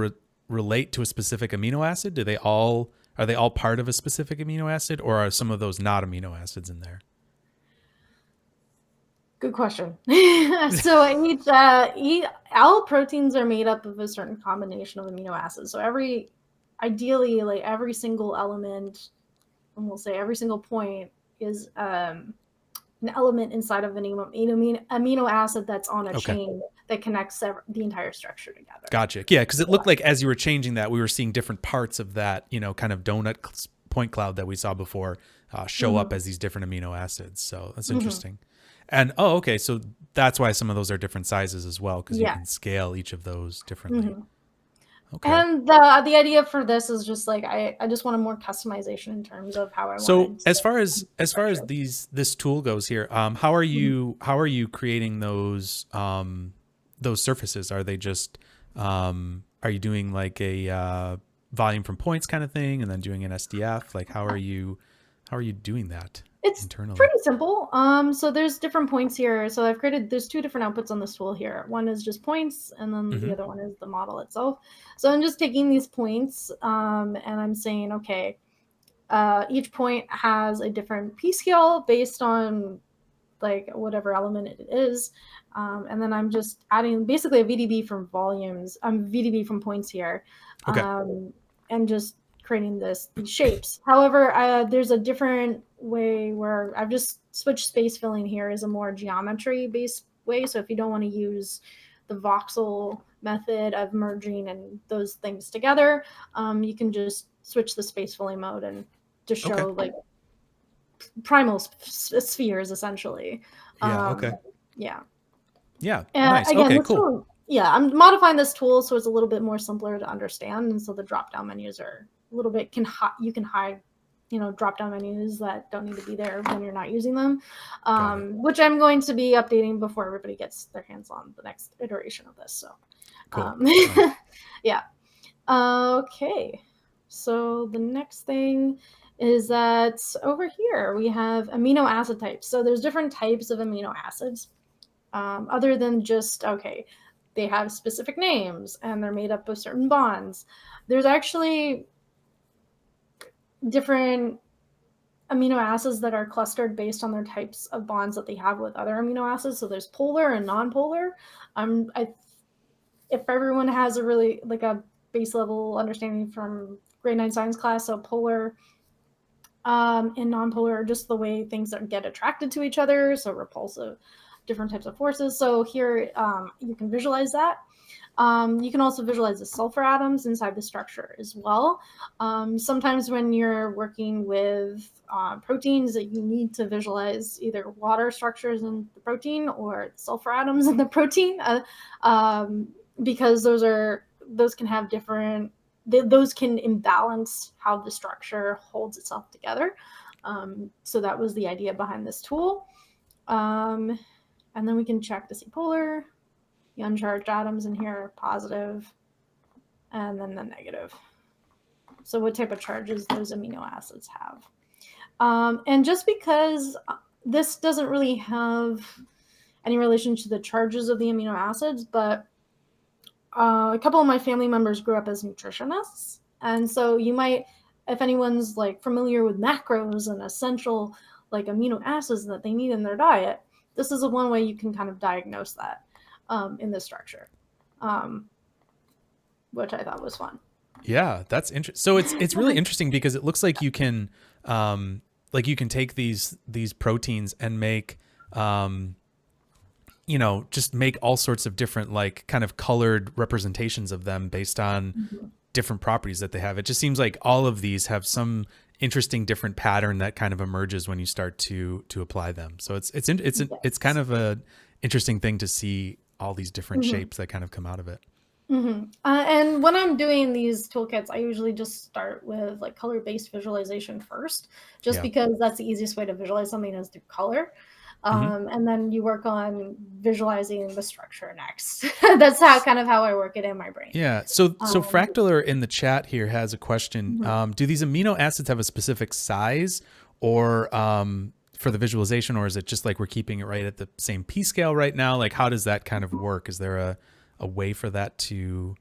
relate to a specific amino acid? Are they all part of a specific amino acid, or are some of those not amino acids in there? Good question. So all proteins are made up of a certain combination of amino acids. So ideally, like every single element, and we'll say every single point is an element inside of an amino acid that's on a chain that connects the entire structure together. Gotcha. Yeah, because it looked like as you were changing that, we were seeing different parts of that, kind of donut point cloud that we saw before show up as these different amino acids. So that's interesting. And so that's why some of those are different sizes as well, because you can scale each of those differently. Okay. And the idea for this is just like I just want a more customization in terms of how I want. So as far as this tool goes here, how are you creating those surfaces? Are they just are you doing like a volume from points kind of thing, and then doing an SDF? Like how are you doing that? It's internally? Pretty simple. So there's different points here. So there's two different outputs on this tool here. One is just points, and then the other one is the model itself. So I'm just taking these points, and I'm saying, okay, each point has a different P scale based on like whatever element it is. And then I'm just adding basically a VDB from volumes. VDB from points here. And just creating these shapes. However, there's a different way where I've just switched space filling here as a more geometry based way. So if you don't want to use the voxel method of merging and those things together, you can just switch the space filling mode and just show like primal spheres essentially. Yeah. Okay. Yeah. Yeah. Nice. Again, Okay. this Cool. tool, yeah, I'm modifying this tool so it's a little bit more simpler to understand, and so the drop down menus are a little bit you can hide, drop down menus that don't need to be there when you're not using them, which I'm going to be updating before everybody gets their hands on the next iteration of this. So, Cool. yeah. Okay. So the next thing is that over here we have amino acid types. So there's different types of amino acids. Other than just, okay, they have specific names and they're made up of certain bonds. There's actually different amino acids that are clustered based on their types of bonds that they have with other amino acids. So there's polar and non-polar. If everyone has a really like a base level understanding from grade 9 science class, so polar and non-polar are just the way things get attracted to each other, so repulsive, different types of forces. So here you can visualize that. You can also visualize the sulfur atoms inside the structure as well. Sometimes when you're working with proteins, that you need to visualize either water structures in the protein or sulfur atoms in the protein, because those can have different, those can imbalance how the structure holds itself together. So that was the idea behind this tool. And then we can check to see polar. The uncharged atoms in here are positive, and then the negative. So what type of charges those amino acids have. And just because this doesn't really have any relation to the charges of the amino acids, but a couple of my family members grew up as nutritionists. And so you might, if anyone's like familiar with macros and essential like amino acids that they need in their diet, this is one way you can kind of diagnose that in this structure, which I thought was fun. Yeah, that's interesting. So it's really interesting because it looks like you can take these proteins and make just make all sorts of different like kind of colored representations of them based on different properties that they have. It just seems like all of these have some interesting different pattern that kind of emerges when you start to apply them. So it's kind of a interesting thing to see all these different shapes that kind of come out of it. And when I'm doing these toolkits, I usually just start with like color-based visualization first, just because that's the easiest way to visualize something is through color. And then you work on visualizing the structure next. That's how I work it in my brain. Yeah. So Fractaler in the chat here has a question. Do these amino acids have a specific size or for the visualization, or is it just like we're keeping it right at the same P scale right now? Like, how does that kind of work? Is there a way for that to,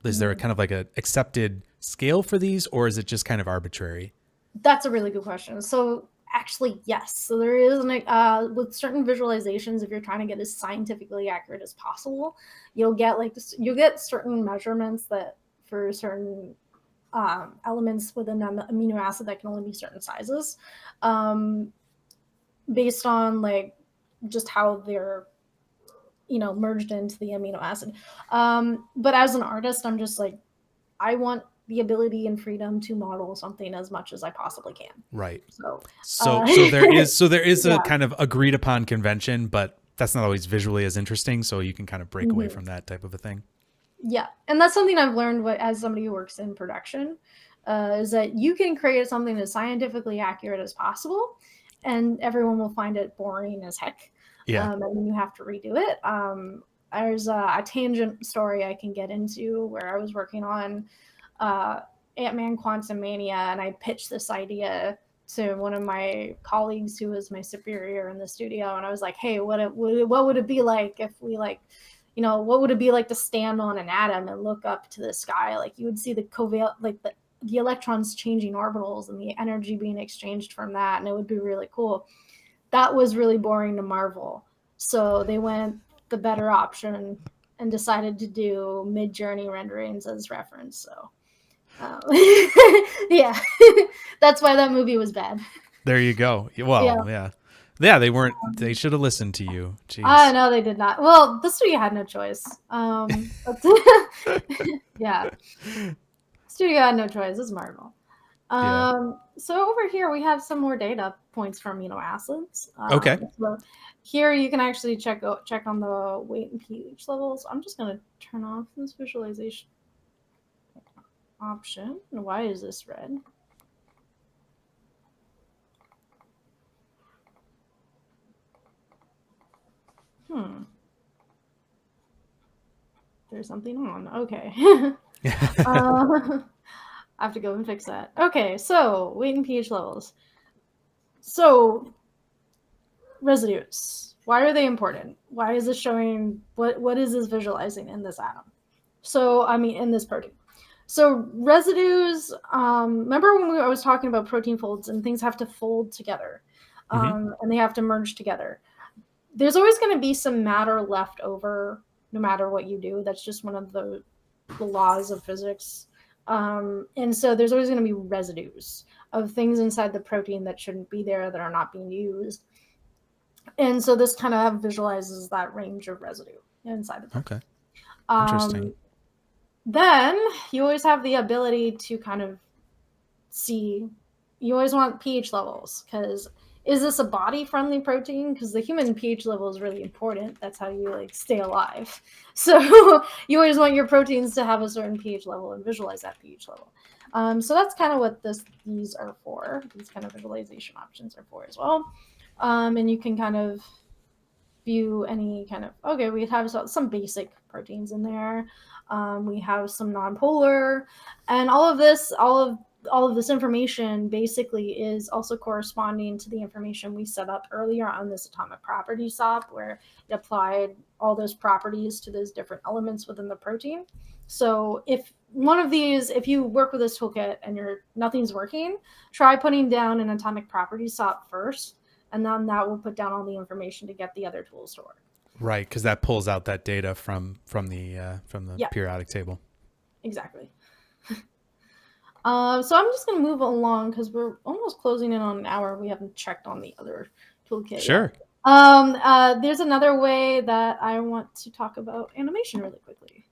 is there a kind of like a accepted scale for these, or is it just kind of arbitrary? That's a really good question. So actually, yes. So there is with certain visualizations, if you're trying to get as scientifically accurate as possible, you'll get certain measurements that for certain elements within an amino acid that can only be certain sizes, based on like just how they're merged into the amino acid. But as an artist, I'm just like, I want the ability and freedom to model something as much as I possibly can. Right. So there is a kind of agreed upon convention, but that's not always visually as interesting. So you can kind of break away from that type of a thing. Yeah. And that's something I've learned as somebody who works in production, is that you can create something as scientifically accurate as possible and everyone will find it boring as heck. And then you have to redo it. There's a tangent story I can get into where I was working on Ant-Man Quantumania, and I pitched this idea to one of my colleagues who was my superior in the studio, and I was like, hey, what would it be like if we what would it be like to stand on an atom and look up to the sky? Like you would see the covalent, like the electrons changing orbitals and the energy being exchanged from that, and it would be really cool. That was really boring to Marvel, so they went the better option and decided to do Mid-Journey renderings as reference. So yeah, that's why that movie was bad. There you go. Well, yeah. Yeah, they weren't. They should have listened to you. Jeez. No, they did not. Well, the studio had no choice. Yeah, studio had no choice. It's Marvel. Yeah. So over here we have some more data points for amino acids. Okay. So here you can actually check on the weight and pH levels. I'm just going to turn off this visualization option. Why is this red? There's something on. Okay. I have to go and fix that. Okay, so weight and pH levels. So residues. Why are they important? Why is this showing what is this visualizing in this atom? So I mean in this protein. So residues, remember when I was talking about protein folds and things have to fold together and they have to merge together. There's always going to be some matter left over no matter what you do. That's just one of the laws of physics. And so there's always going to be residues of things inside the protein that shouldn't be there, that are not being used. And so this kind of visualizes that range of residue inside the protein. Okay. Interesting. Then you always have the ability to kind of see, you always want pH levels, because is this a body-friendly protein? Because the human pH level is really important. That's how you like stay alive. So you always want your proteins to have a certain pH level and visualize that pH level. So that's kind of what these are for. These kind of visualization options are for as well. And you can kind of view any kind of, okay, we have some basic proteins in there. We have some nonpolar, and all of this information basically is also corresponding to the information we set up earlier on this atomic properties SOP, where it applied all those properties to those different elements within the protein. So if you work with this toolkit and nothing's working, try putting down an atomic properties SOP first, and then that will put down all the information to get the other tools to work. Right, because that pulls out that data from the periodic table. Exactly. So I'm just going to move along because we're almost closing in on an hour. We haven't checked on the other toolkit Sure. yet. There's another way that I want to talk about animation really quickly.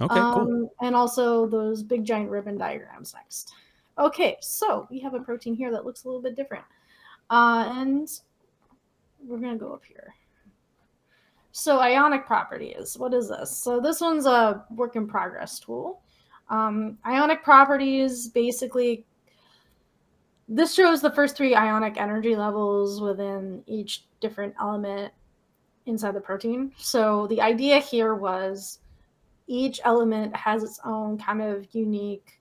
Okay, cool. And also those big giant ribbon diagrams next. Okay, so we have a protein here that looks a little bit different. And we're going to go up here. So ionic properties, what is this? So this one's a work in progress tool. Ionic properties, basically, this shows the first 3 ionic energy levels within each different element inside the protein. So the idea here was each element has its own kind of unique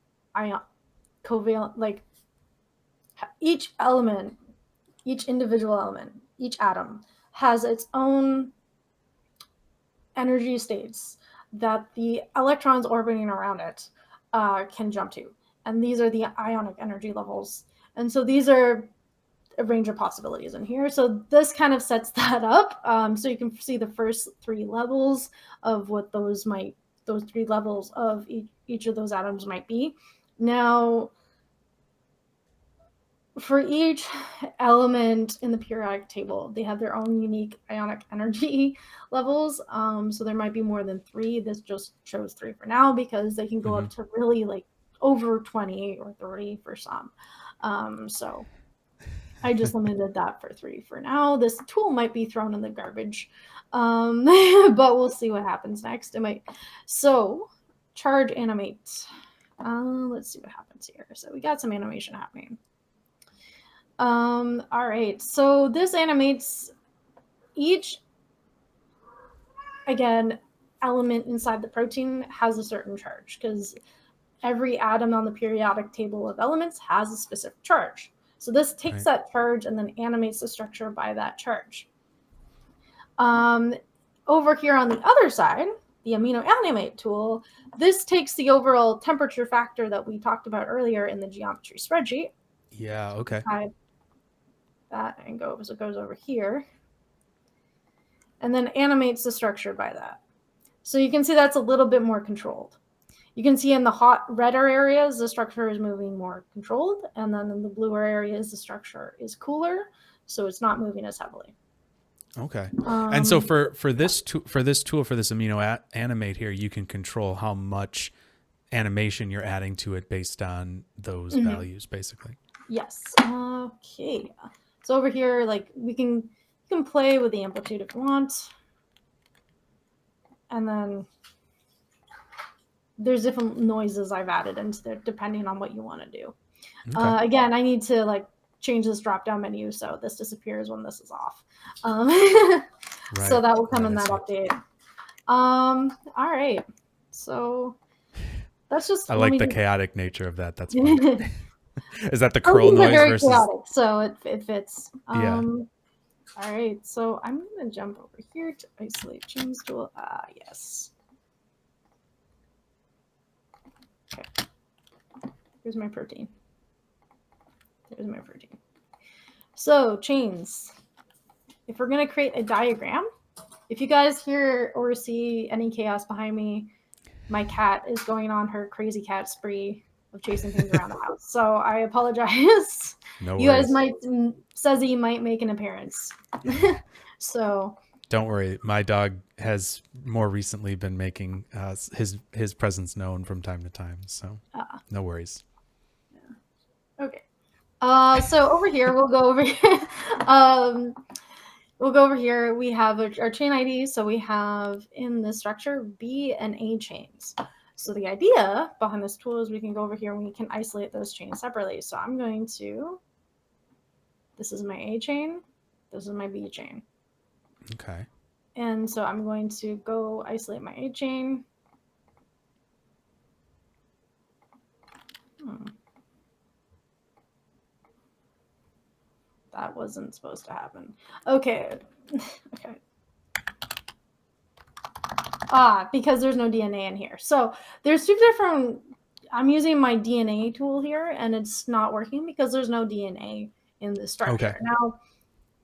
covalent, like each individual element, each atom has its own energy states that the electrons orbiting around it can jump to. And these are the ionic energy levels. And so these are a range of possibilities in here. So this kind of sets that up. So you can see the first 3 levels of what those 3 levels of each of those atoms might be. Now, for each element in the periodic table, they have their own unique ionic energy levels. So there might be more than 3. This just shows 3 for now because they can go up to really like over 20 or 30 for some. So I just limited that for 3 for now. This tool might be thrown in the garbage, but we'll see what happens next. It might. So charge animate. Let's see what happens here. So we got some animation happening. All right, so this animates each, again, element inside the protein has a certain charge because every atom on the periodic table of elements has a specific charge. So this takes that charge and then animates the structure by that charge. Over here on the other side, the amino animate tool, this takes the overall temperature factor that we talked about earlier in the geometry spreadsheet. Yeah, okay. That and goes over here and then animates the structure by that. So you can see that's a little bit more controlled. You can see in the hot redder areas the structure is moving more controlled, and then in the bluer areas the structure is cooler. so it's not moving as heavily. Okay. And so for this tool, for this amino animate here, you can control how much animation you're adding to it based on those values, basically. Yes. Okay. So over here, like you can play with the amplitude if you want, and then there's different noises I've added into there depending on what you want to do. Okay. Again, I need to like change this drop down menu so this disappears when this is off. So that will come in that update. All right. So that's just. I like the chaotic nature of that. That's fun. Is that the curl noise very versus? Chaotic, so it fits. Yeah. All right. So I'm gonna jump over here to isolate chains tool. Yes. Okay. Here's my protein. There's my protein. So chains. If we're gonna create a diagram, if you guys hear or see any chaos behind me, my cat is going on her crazy cat spree of chasing things around the house. So I apologize. No you worries. guys might, Sezzy might make an appearance. So don't worry. My dog has more recently been making his presence known from time to time. So no worries. Yeah. Okay. So over here, we'll go over here. We'll go over here. We have our chain ID. So we have in the structure B and A chains. So the idea behind this tool is we can go over here and we can isolate those chains separately. So I'm going to, this is my A chain, this is my B chain. Okay. And so I'm going to go isolate my A chain. That wasn't supposed to happen. Okay. Okay. Because there's no DNA in here. So there's two different, I'm using my DNA tool here and it's not working because there's no DNA in the structure. Okay. Now,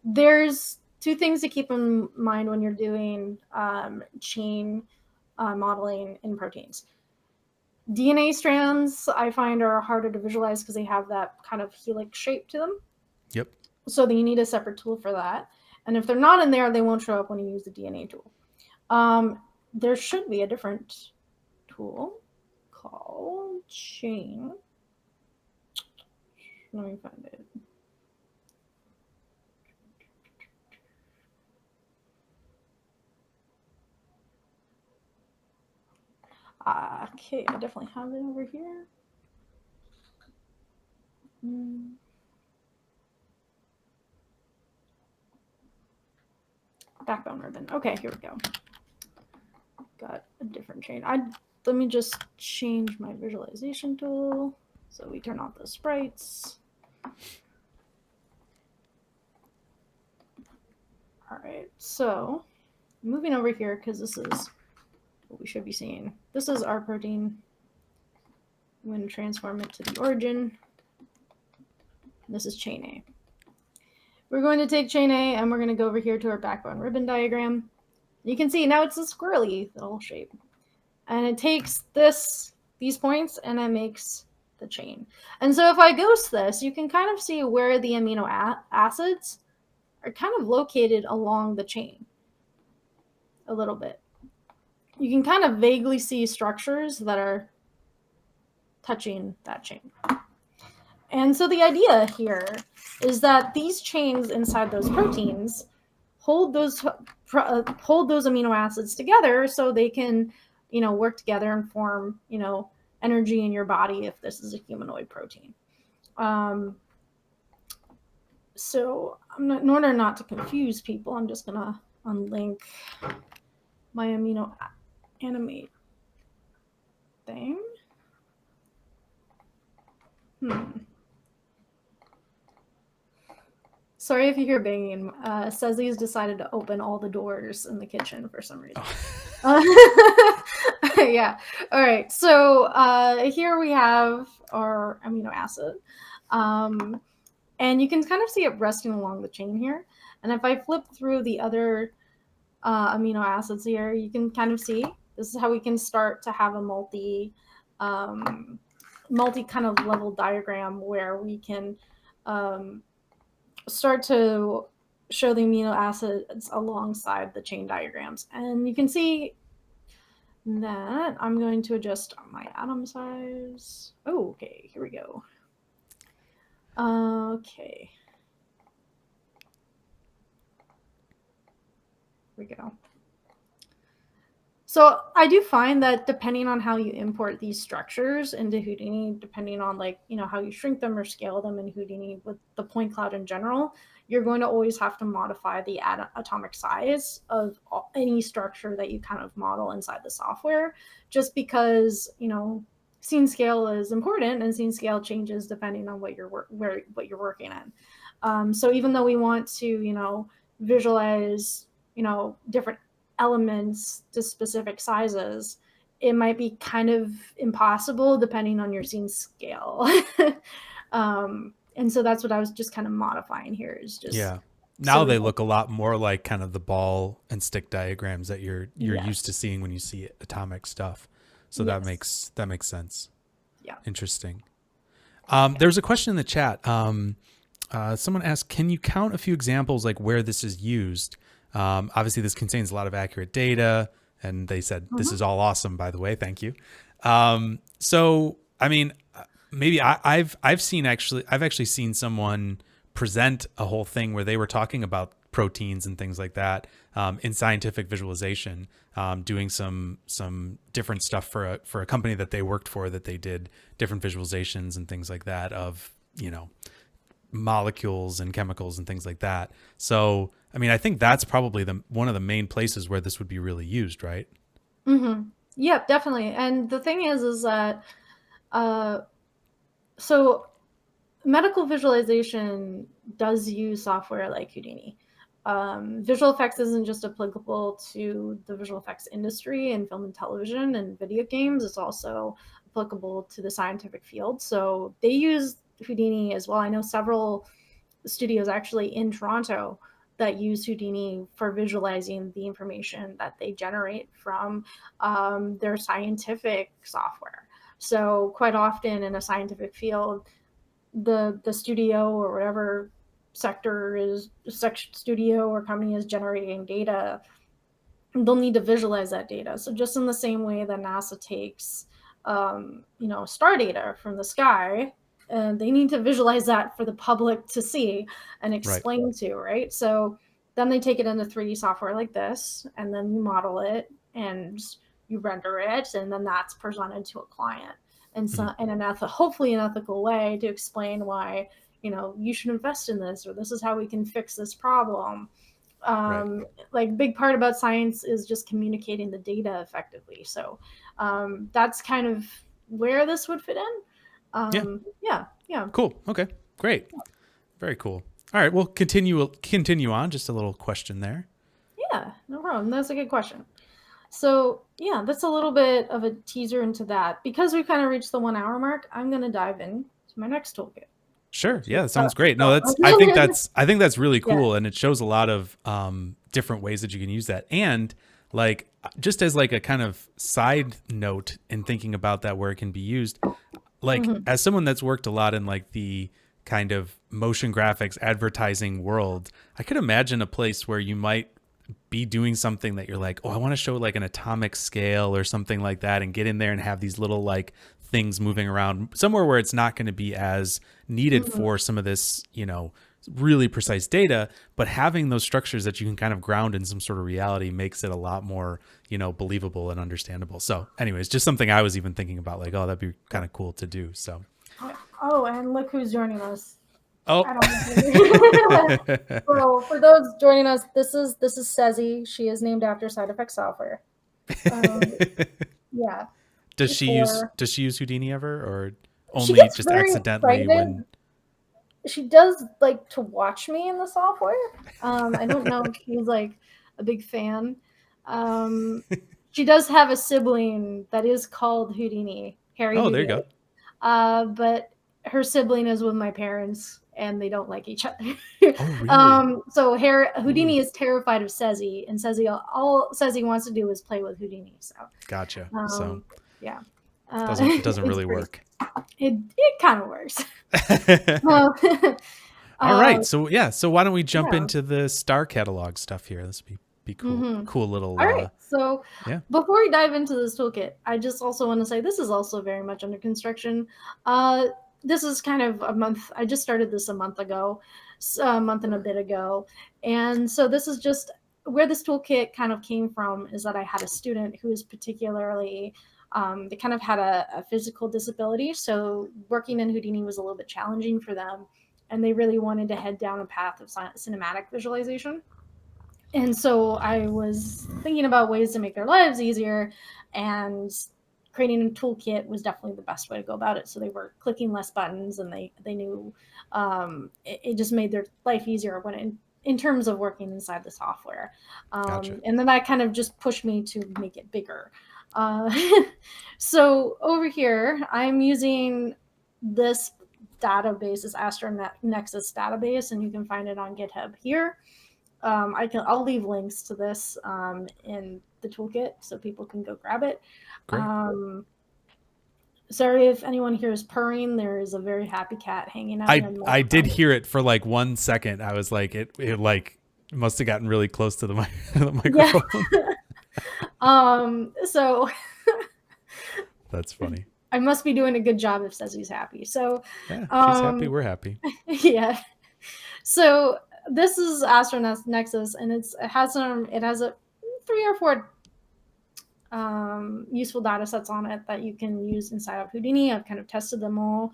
there's two things to keep in mind when you're doing chain modeling in proteins. DNA strands, I find, are harder to visualize because they have that kind of helix shape to them. Yep. So you need a separate tool for that. And if they're not in there, they won't show up when you use the DNA tool. There should be a different tool called chain. Let me find it. Okay, I definitely have it over here. Backbone ribbon. Okay, here we go. Got a different chain. Let me just change my visualization tool so we turn off the sprites. All right, so moving over here because this is what we should be seeing. This is our protein. I'm going to transform it to the origin. This is chain A. We're going to take chain A and we're going to go over here to our backbone ribbon diagram. You can see now it's a squirrely little shape. And it takes these points and it makes the chain. And so if I ghost this, you can kind of see where the amino acids are kind of located along the chain a little bit. You can kind of vaguely see structures that are touching that chain. And so the idea here is that these chains inside those proteins hold those amino acids together so they can, work together and form, energy in your body if this is a humanoid protein. So in order not to confuse people, I'm just going to unlink my amino animate thing. Sorry if you hear banging. Sezzy's decided to open all the doors in the kitchen for some reason. Yeah. All right. So here we have our amino acid. And you can kind of see it resting along the chain here. And if I flip through the other amino acids here, you can kind of see this is how we can start to have a multi kind of level diagram where we can start to show the amino acids alongside the chain diagrams. And you can see that I'm going to adjust my atom size. Oh, okay, here we go. Okay. Here we go. So I do find that depending on how you import these structures into Houdini, depending on how you shrink them or scale them in Houdini with the point cloud in general, you're going to always have to modify the atomic size of any structure that you kind of model inside the software, just because, scene scale is important and scene scale changes depending on what you're working in. So even though we want to, visualize, different elements to specific sizes, it might be kind of impossible depending on your scene scale. And so that's what I was just kind of modifying here, is just now they look a lot more like kind of the ball and stick diagrams that you're yes. used to seeing when you see atomic stuff. So yes. that makes sense. Yeah. Interesting. There's a question in the chat. Someone asked, can you count a few examples like where this is used? Obviously this contains a lot of accurate data, and they said, this is all awesome, by the way. Thank you. So, I mean, maybe I've actually seen someone present a whole thing where they were talking about proteins and things like that, in scientific visualization, doing some different stuff for a company that they worked for, that they did different visualizations and things like that of, molecules and chemicals and things like that. So, I mean, I think that's probably one of the main places where this would be really used, right? Mm-hmm. Yep, definitely. And the thing is that, so medical visualization does use software like Houdini. Visual effects isn't just applicable to the visual effects industry and film and television and video games. It's also applicable to the scientific field. So they use Houdini as well. I know several studios actually in Toronto that use Houdini for visualizing the information that they generate from their scientific software. So quite often in a scientific field, the studio or whatever studio or company is generating data, they'll need to visualize that data. So just in the same way that NASA takes star data from the sky, and they need to visualize that for the public to see and explain to, right? So then they take it into 3D software like this, and then you model it and you render it, and then that's presented to a client. And so in hopefully an ethical way, to explain why, you should invest in this, or this is how we can fix this problem. Like big part about science is just communicating the data effectively. So that's kind of where this would fit in. Yeah. Cool. Okay, great. Very cool. All right, well, continue on. Just a little question there. Yeah, no problem. That's a good question. So yeah, that's a little bit of a teaser into that. Because we kind of reached the 1 hour mark, I'm going to dive in to my next toolkit. Sure. Yeah, that sounds great. No, I think that's really cool. Yeah. And it shows a lot of different ways that you can use that. And like, just as like a kind of side note in thinking about that, where it can be used, like as someone that's worked a lot in like the kind of motion graphics advertising world, I could imagine a place where you might be doing something that you're like, oh, I want to show like an atomic scale or something like that, and get in there and have these little like things moving around somewhere where it's not going to be as needed for some of this, really precise data, but having those structures that you can kind of ground in some sort of reality makes it a lot more, believable and understandable. So anyways, just something I was even thinking about, like, oh, that'd be kind of cool to do. So. Oh, and look who's joining us. Oh. So for those joining us, this is Sezi. She is named after side effect software. Yeah. Does she use Houdini ever, or only just accidentally when? She does like to watch me in the software. I don't know if she's like a big fan. She does have a sibling that is called Houdini. Harry. Oh, there you go. But her sibling is with my parents, and they don't like each other. Oh, really? So Houdini is terrified of Sezi, and all Sezi wants to do is play with Houdini. So gotcha. Yeah, doesn't really work. It kind of works. All right. So yeah. So why don't we jump Yeah. into the star catalog stuff here? This would be cool. Mm-hmm. Cool little. All right. So Yeah. before we dive into this toolkit, I just also want to say this is also very much under construction. This is kind of a month. I just started this a month ago, a month and a bit ago. And so this is just where this toolkit kind of came from is that I had a student who was particularly, they kind of had a physical disability. So working in Houdini was a little bit challenging for them. And they really wanted to head down a path of cinematic visualization. And so I was thinking about ways to make their lives easier, and creating a toolkit was definitely the best way to go about it. So they were clicking less buttons, and they knew it just made their life easier when in terms of working inside the software. Gotcha. And then that kind of just pushed me to make it bigger. Uh, so over here, I'm using this database, this Nexus database, and you can find it on GitHub here. I'll leave links to this in the toolkit so people can go grab it. Great. Sorry if anyone here is purring. There is a very happy cat hanging out. I did hear it for like 1 second. I was like, it like must have gotten really close to the, the microphone. Yeah. So that's funny. I must be doing a good job if says he's happy. So yeah, she's happy. We're happy. Yeah. So this is Nexus, and it has a 3 or 4 useful data sets on it that you can use inside of Houdini. I've kind of tested them all.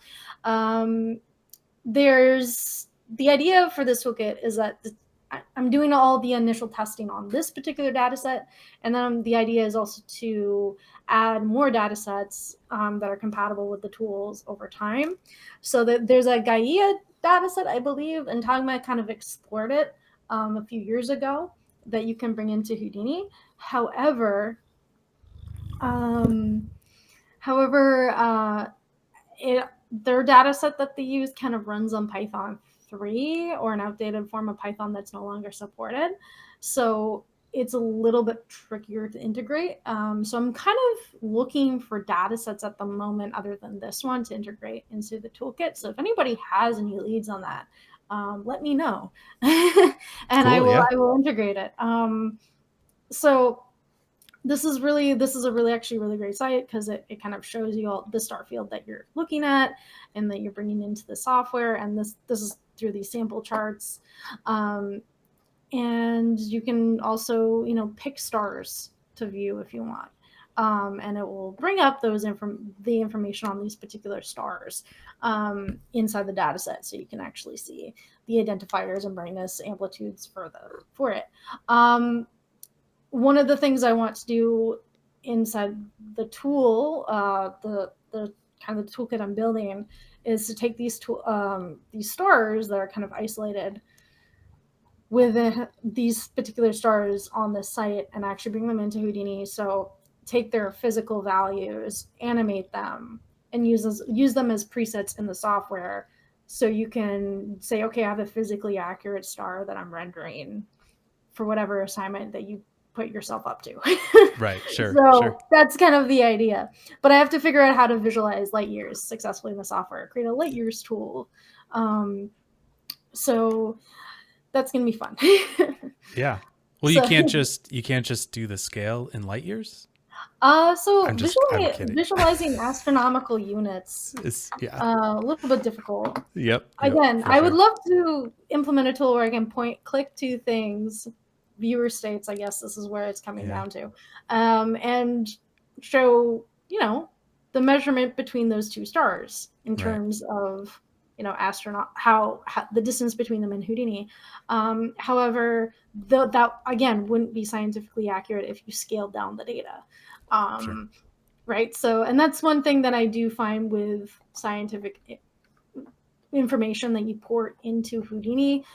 There's the idea for this toolkit is that I'm doing all the initial testing on this particular data set, and then the idea is also to add more data sets that are compatible with the tools over time. So that there's a Gaia data set, I believe, and Tagma kind of explored it a few years ago that you can bring into Houdini. However, their data set that they use kind of runs on Python 3 or an outdated form of Python that's no longer supported. So it's a little bit trickier to integrate. So I'm kind of looking for data sets at the moment other than this one to integrate into the toolkit. So if anybody has any leads on that, let me know. And cool, I will integrate it. So this is actually really great site because it kind of shows you all the star field that you're looking at and that you're bringing into the software. And this is through these sample charts. And you can also, pick stars to view if you want. And it will bring up the information on these particular stars inside the data set. So you can actually see the identifiers and brightness amplitudes for it. One of the things I want to do inside the tool, the kind of the toolkit I'm building, is to take these stars that are kind of isolated with these particular stars on this site and actually bring them into Houdini. So take their physical values, animate them, and use them as presets in the software. So you can say, okay, I have a physically accurate star that I'm rendering for whatever assignment that you put yourself up to. Right, sure. So that's kind of the idea. But I have to figure out how to visualize light years successfully in the software, create a light years tool. So that's going to be fun. Yeah. Well, you can't just do the scale in light years. So visualizing astronomical units is a little bit difficult. Yep. Again, I would love to implement a tool where I can click to things, viewer states, I guess this is where it's coming down to, and show, the measurement between those two stars in terms of, how the distance between them in Houdini. However, that again wouldn't be scientifically accurate if you scaled down the data. Right. So, and that's one thing that I do find with scientific information that you port into Houdini,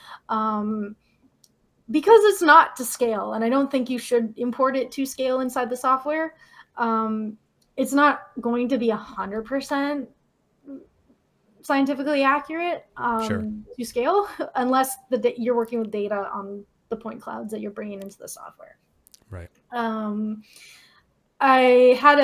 because it's not to scale, and I don't think you should import it to scale inside the software. It's not going to be 100% scientifically accurate to scale unless you're working with data on the point clouds that you're bringing into the software. Right. I had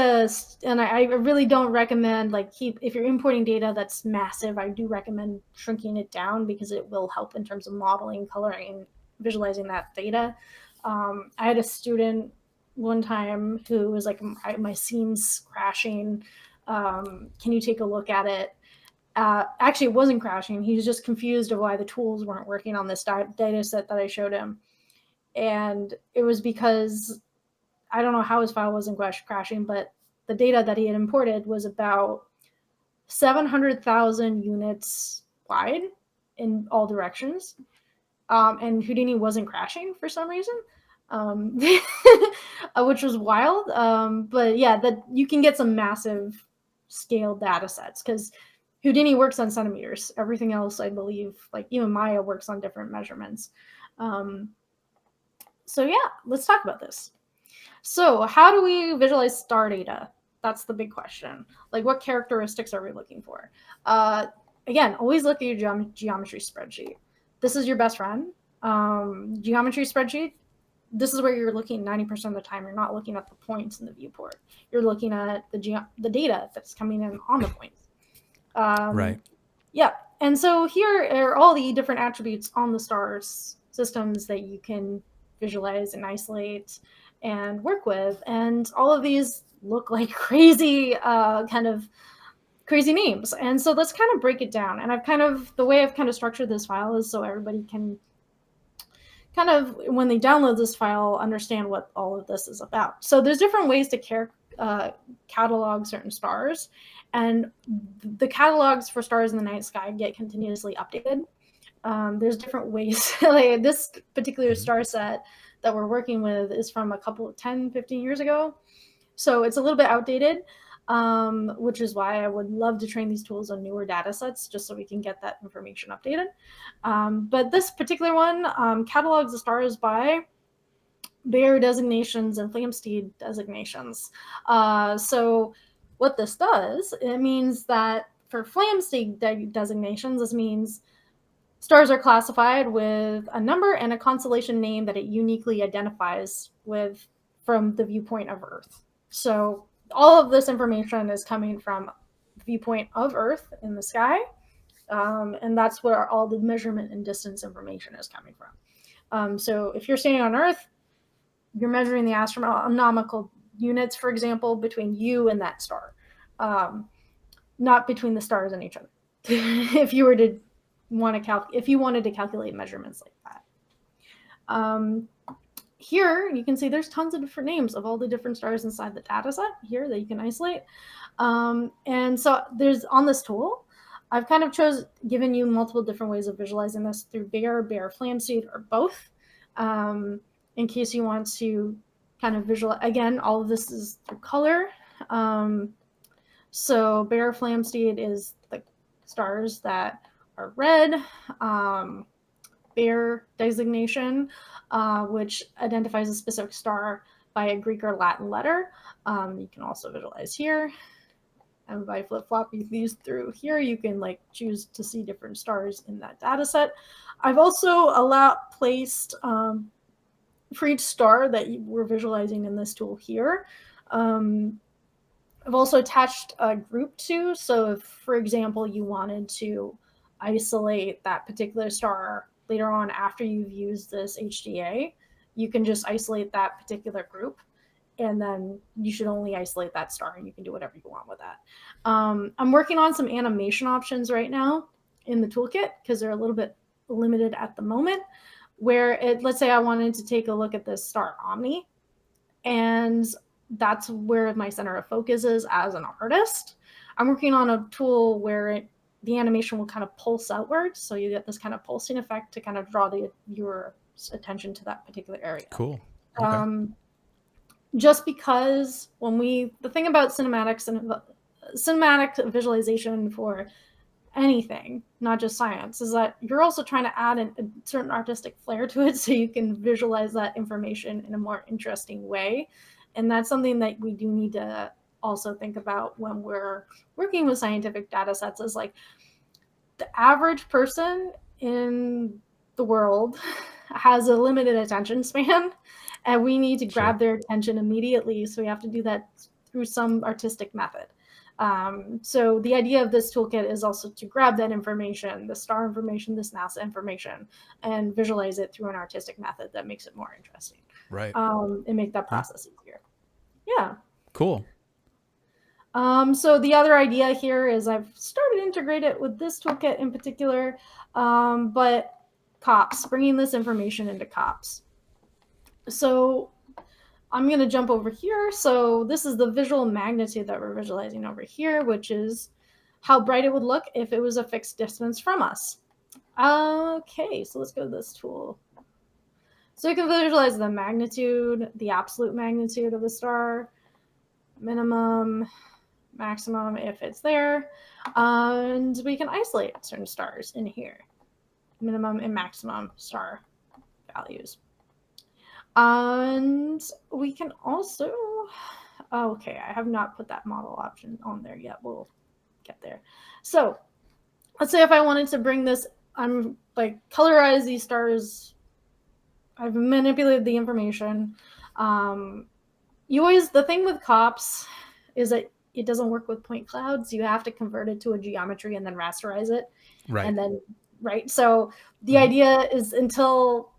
and I really don't recommend if you're importing data that's massive, I do recommend shrinking it down because it will help in terms of modeling, coloring, visualizing that data. I had a student one time who was like, my scene's crashing. Can you take a look at it? Actually, it wasn't crashing. He was just confused of why the tools weren't working on this data set that I showed him. And it was because I don't know how his file wasn't crashing, but the data that he had imported was about 700,000 units wide in all directions. And Houdini wasn't crashing for some reason, which was wild. But yeah, that you can get some massive scale data sets because Houdini works on centimeters. Everything else, I believe, like even Maya works on different measurements. So yeah, let's talk about this. So how do we visualize star data? That's the big question. Like, what characteristics are we looking for? Again, always look at your geometry spreadsheet. This is your best friend. Geometry spreadsheet, this is where you're looking 90% of the time. You're not looking at the points in the viewport. You're looking at the data that's coming in on the points. Right. Yeah. And so here are all the different attributes on the stars systems that you can visualize and isolate and work with. And all of these look like crazy kind of crazy names. And so let's kind of break it down. And the way I've kind of structured this file is so everybody can kind of, when they download this file, understand what all of this is about. So there's different ways to catalog certain stars, and the catalogs for stars in the night sky get continuously updated. There's different ways. Like this particular star set that we're working with is from 10-15 years ago, so it's a little bit outdated, which is why I would love to train these tools on newer data sets just so we can get that information updated. But this particular one catalogs the stars by Bayer designations and Flamsteed designations. So what this does, it means that for Flamsteed designations, this means stars are classified with a number and a constellation name that it uniquely identifies with from the viewpoint of Earth. So all of this information is coming from the viewpoint of Earth in the sky, and that's where all the measurement and distance information is coming from. So if you're standing on Earth, you're measuring the astronomical units, for example, between you and that star, not between the stars and each other. If you wanted to calculate measurements like that. Here you can see there's tons of different names of all the different stars inside the data set here that you can isolate. And so there's on this tool, I've kind of given you multiple different ways of visualizing this through Bayer, Flamsteed, or both. In case you want to kind of visualize, again, all of this is through color. So Bayer, Flamsteed is the stars that are red. Bayer designation, which identifies a specific star by a Greek or Latin letter. You can also visualize here. And by flip-flopping these through here, you can choose to see different stars in that data set. I've also placed for each star that we're visualizing in this tool here. I've also attached a group to, so if, for example, you wanted to isolate that particular star later on after you've used this HDA, you can just isolate that particular group, and then you should only isolate that star, and you can do whatever you want with that. I'm working on some animation options right now in the toolkit because they're a little bit limited at the moment, where let's say I wanted to take a look at this star Omni, and that's where my center of focus is as an artist. I'm working on a tool where the animation will kind of pulse outward, so you get this kind of pulsing effect to kind of draw the viewer's attention to that particular area. Cool. Okay. Just because the thing about cinematic visualization for anything, not just science, is that you're also trying to add a certain artistic flair to it so you can visualize that information in a more interesting way. And that's something that we do need to also think about when we're working with scientific data sets, is the average person in the world has a limited attention span, and we need to grab Sure. their attention immediately. So we have to do that through some artistic method. So the idea of this toolkit is also to grab that information, the star information, this NASA information, and visualize it through an artistic method that makes it more interesting. Right. And make that process easier. Yeah. Cool. So the other idea here is I've started to integrate it with this toolkit in particular, but COPS, bringing this information into COPS. So I'm going to jump over here. So this is the visual magnitude that we're visualizing over here, which is how bright it would look if it was a fixed distance from us. Okay, so let's go to this tool. So you can visualize the magnitude, the absolute magnitude of the star, minimum, maximum if it's there, and we can isolate certain stars in here, minimum and maximum star values. And we can also, okay, I have not put that model option on there yet. We'll get there. So let's say if I wanted to bring this, I'm like colorize these stars. I've manipulated the information. The thing with COPS is that it doesn't work with point clouds. You have to convert it to a geometry and then rasterize it. Right. And then, right. So the idea is until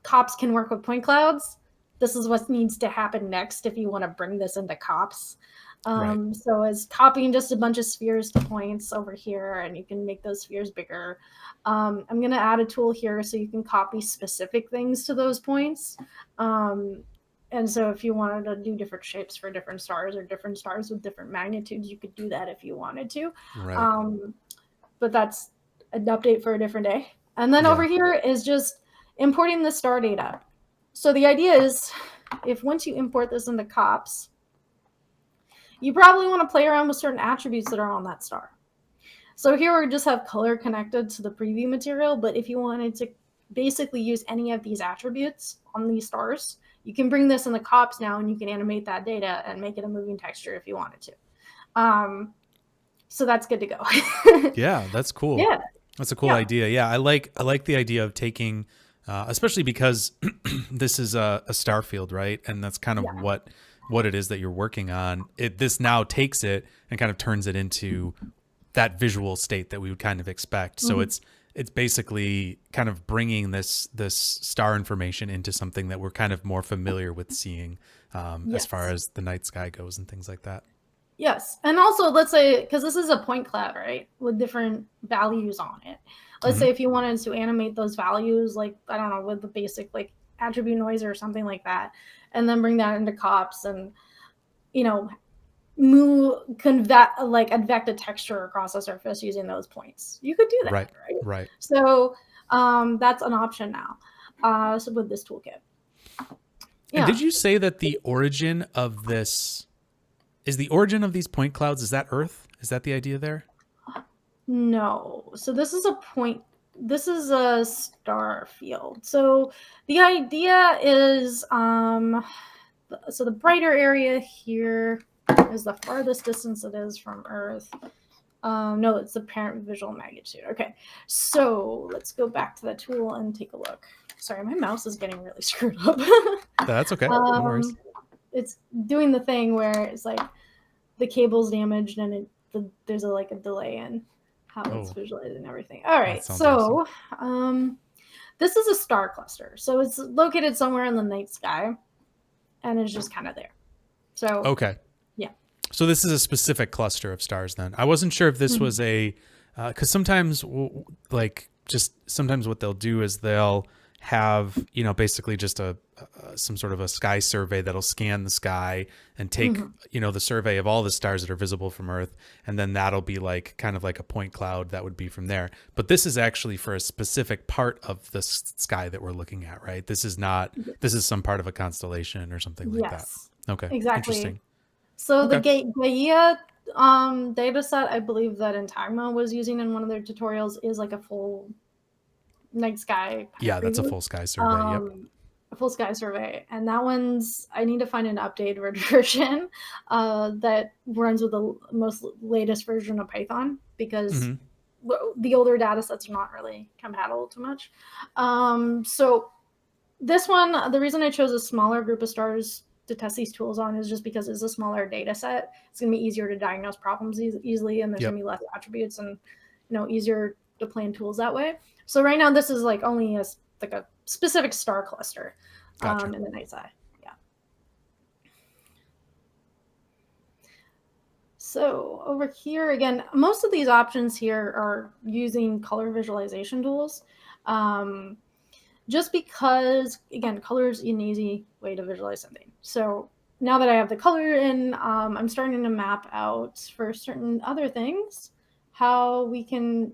COPS can work with point clouds, this is what needs to happen next if you want to bring this into COPS. Right. So it's copying just a bunch of spheres to points over here, and you can make those spheres bigger. I'm going to add a tool here so you can copy specific things to those points. And so if you wanted to do different shapes for different stars or different stars with different magnitudes, you could do that if you wanted to. Right. But that's an update for a different day. And then over here is just importing the star data. So the idea is if once you import this into COPS, you probably want to play around with certain attributes that are on that star. So here we just have color connected to the preview material, but if you wanted to basically use any of these attributes on these stars, you can bring this in the COPS now and you can animate that data and make it a moving texture if you wanted to. So that's good to go. Yeah, that's cool. Yeah. That's a cool idea. Yeah, I like the idea of taking, especially because this is a star field, right? And that's kind of what it is that you're working on. This now takes it and kind of turns it into that visual state that we would kind of expect. So it's basically kind of bringing this star information into something that we're kind of more familiar with seeing as far as the night sky goes and things like that. Yes. And also, let's say, because this is a point cloud, right, with different values on it. Let's say if you wanted to animate those values, like, I don't know, with the basic, like, attribute noise or something like that, and then bring that into COPS and, you know, advect a texture across the surface using those points. You could do that, right? So that's an option now. So with this toolkit. And did you say that the origin of this is the origin of these point clouds? Is that Earth? Is that the idea there? No. So this is a star field. So the idea is, so the brighter area here is the farthest distance it is from Earth. No, it's the parent visual magnitude. Okay, so let's go back to the tool and take a look. Sorry, my mouse is getting really screwed up. That's okay. No worries. It's doing the thing where it's like the cable's damaged and there's a delay in how it's visualizing everything. All right, so awesome. This is a star cluster. So it's located somewhere in the night sky, and it's just kind of there. So okay. Yeah. So this is a specific cluster of stars then. I wasn't sure if this was because sometimes sometimes what they'll do is they'll have, basically just some sort of a sky survey that'll scan the sky and take, the survey of all the stars that are visible from Earth. And then that'll be kind of like a point cloud that would be from there. But this is actually for a specific part of the sky that we're looking at, right? This is this is some part of a constellation or something like that. Okay. Exactly. Interesting. So the Gaia data set, I believe that Intagma was using in one of their tutorials, is like a full night sky. Yeah, that's a full sky survey. A full sky survey. And that one's, I need to find an updated version that runs with the most latest version of Python, because the older data sets are not really compatible too much. So This one, the reason I chose a smaller group of stars to test these tools on is just because it's a smaller data set. It's going to be easier to diagnose problems easily, and there's Yep. going to be less attributes and easier to plan tools that way. So right now this is like only a specific star cluster Gotcha. in the night sky. Yeah. So over here again, most of these options here are using color visualization tools. Just because, again, color is an easy way to visualize something. So now that I have the color in, I'm starting to map out for certain other things how we can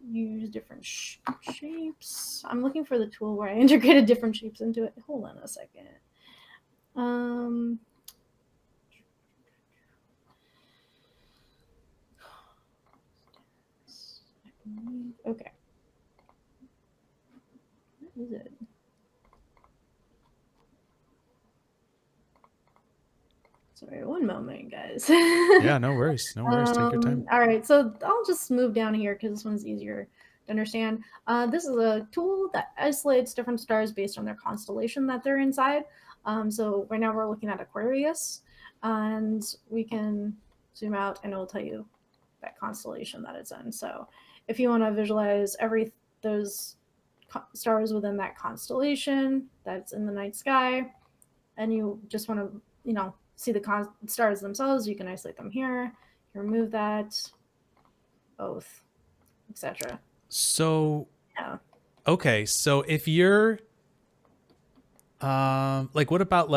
use different shapes. I'm looking for the tool where I integrated different shapes into it. Hold on a second. Okay. What is it? Sorry, one moment, guys. Yeah, no worries. No worries. Take your time. All right, so I'll just move down here because this one's easier to understand. This is a tool that isolates different stars based on their constellation that they're inside. So right now we're looking at Aquarius, and we can zoom out and it'll tell you that constellation that it's in. So if you want to visualize those stars within that constellation that's in the night sky, and you just want to, see the stars themselves, you can isolate them here. You remove that, both, etc. So, Yeah. okay. So if you're, like, what about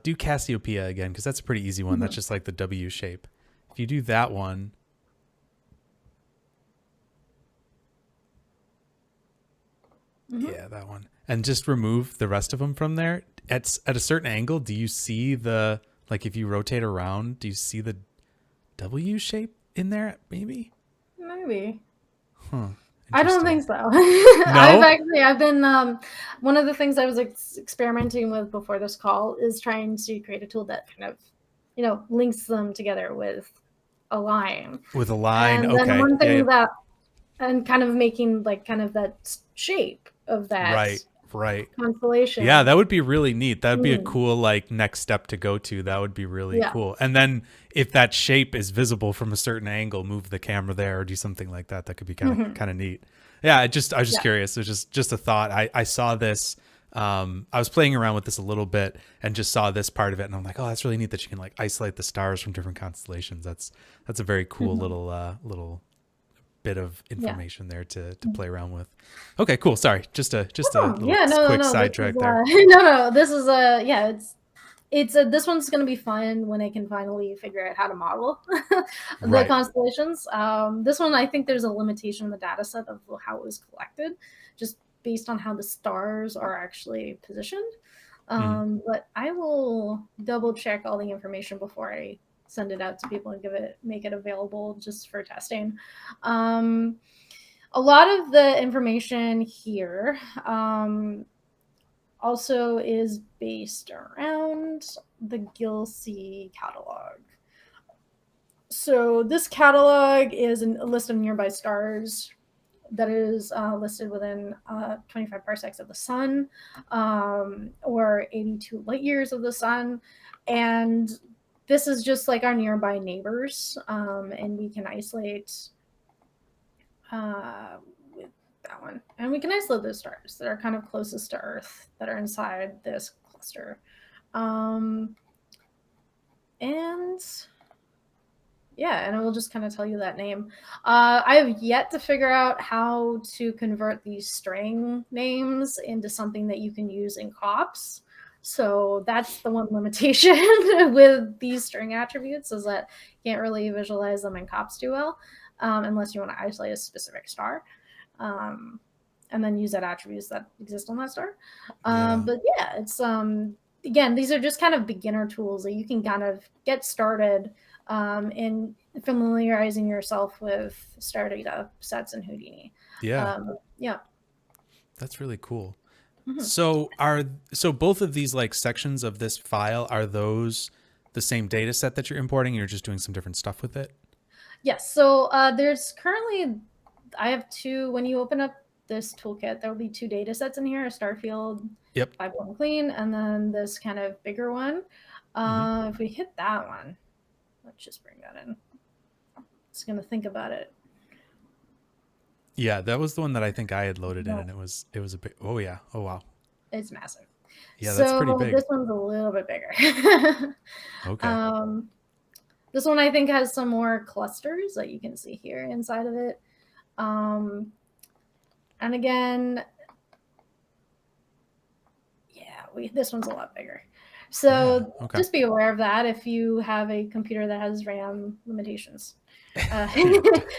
do Cassiopeia again? Because that's a pretty easy one. That's just like the W shape. If you do that one. Yeah, that one. And just remove the rest of them from there. At a certain angle, do you see if you rotate around, do you see the W shape in there? Maybe? Maybe. Huh. I don't think so. No? I've been, one of the things I was experimenting with before this call is trying to create a tool that kind of, links them together with a line. With a line, and okay. Then one thing and kind of making kind of that shape of that Right. constellation. Yeah, that would be really neat. That would be a cool next step to go to. That would be really cool. And then if that shape is visible from a certain angle, move the camera there or do something like that. That could be kind of neat. Yeah, I was just curious. It was just a thought. I saw this. I was playing around with this a little bit and just saw this part of it, and I'm like, oh, that's really neat that you can isolate the stars from different constellations. That's a very cool little bit of information there to play around with. Okay, cool. Sorry, just a quick sidetrack there. No, this is this one's going to be fun when I can finally figure out how to model the constellations. This one, I think there's a limitation in the data set of how it was collected, just based on how the stars are actually positioned. But I will double check all the information before I send it out to people and make it available just for testing. A lot of the information here also is based around the Gilsey catalog. So this catalog is a list of nearby stars that is listed within 25 parsecs of the sun, or 82 light years of the sun. And this is just like our nearby neighbors, and we can isolate with that one. And we can isolate those stars that are kind of closest to Earth that are inside this cluster. And it will just kind of tell you that name. I have yet to figure out how to convert these string names into something that you can use in COPS. So that's the one limitation with these string attributes, is that you can't really visualize them in COPS too well, unless you want to isolate a specific star, and then use that attributes that exist on that star. But yeah, it's again, these are just kind of beginner tools that you can kind of get started in familiarizing yourself with star data sets in Houdini. Yeah. Yeah. That's really cool. So both of these sections of this file, are those the same data set that you're importing? You're just doing some different stuff with it? Yes. So there's currently, I have two. When you open up this toolkit, there will be two data sets in here, a star field Yep. 5-point clean, and then this kind of bigger one. Hmm. If we hit that one, let's just bring that in. Just gonna think about it. Yeah, that was the one that I think I had loaded in, No, and it was a big. Oh yeah. Oh wow. it's massive. Yeah, that's pretty So big. this one's a little bit bigger. Okay. um, this one I think has some more clusters that you can see here inside of it. And again, yeah, this one's a lot bigger. Yeah. So Okay. just be aware of that if you have a computer that has RAM limitations. Yeah.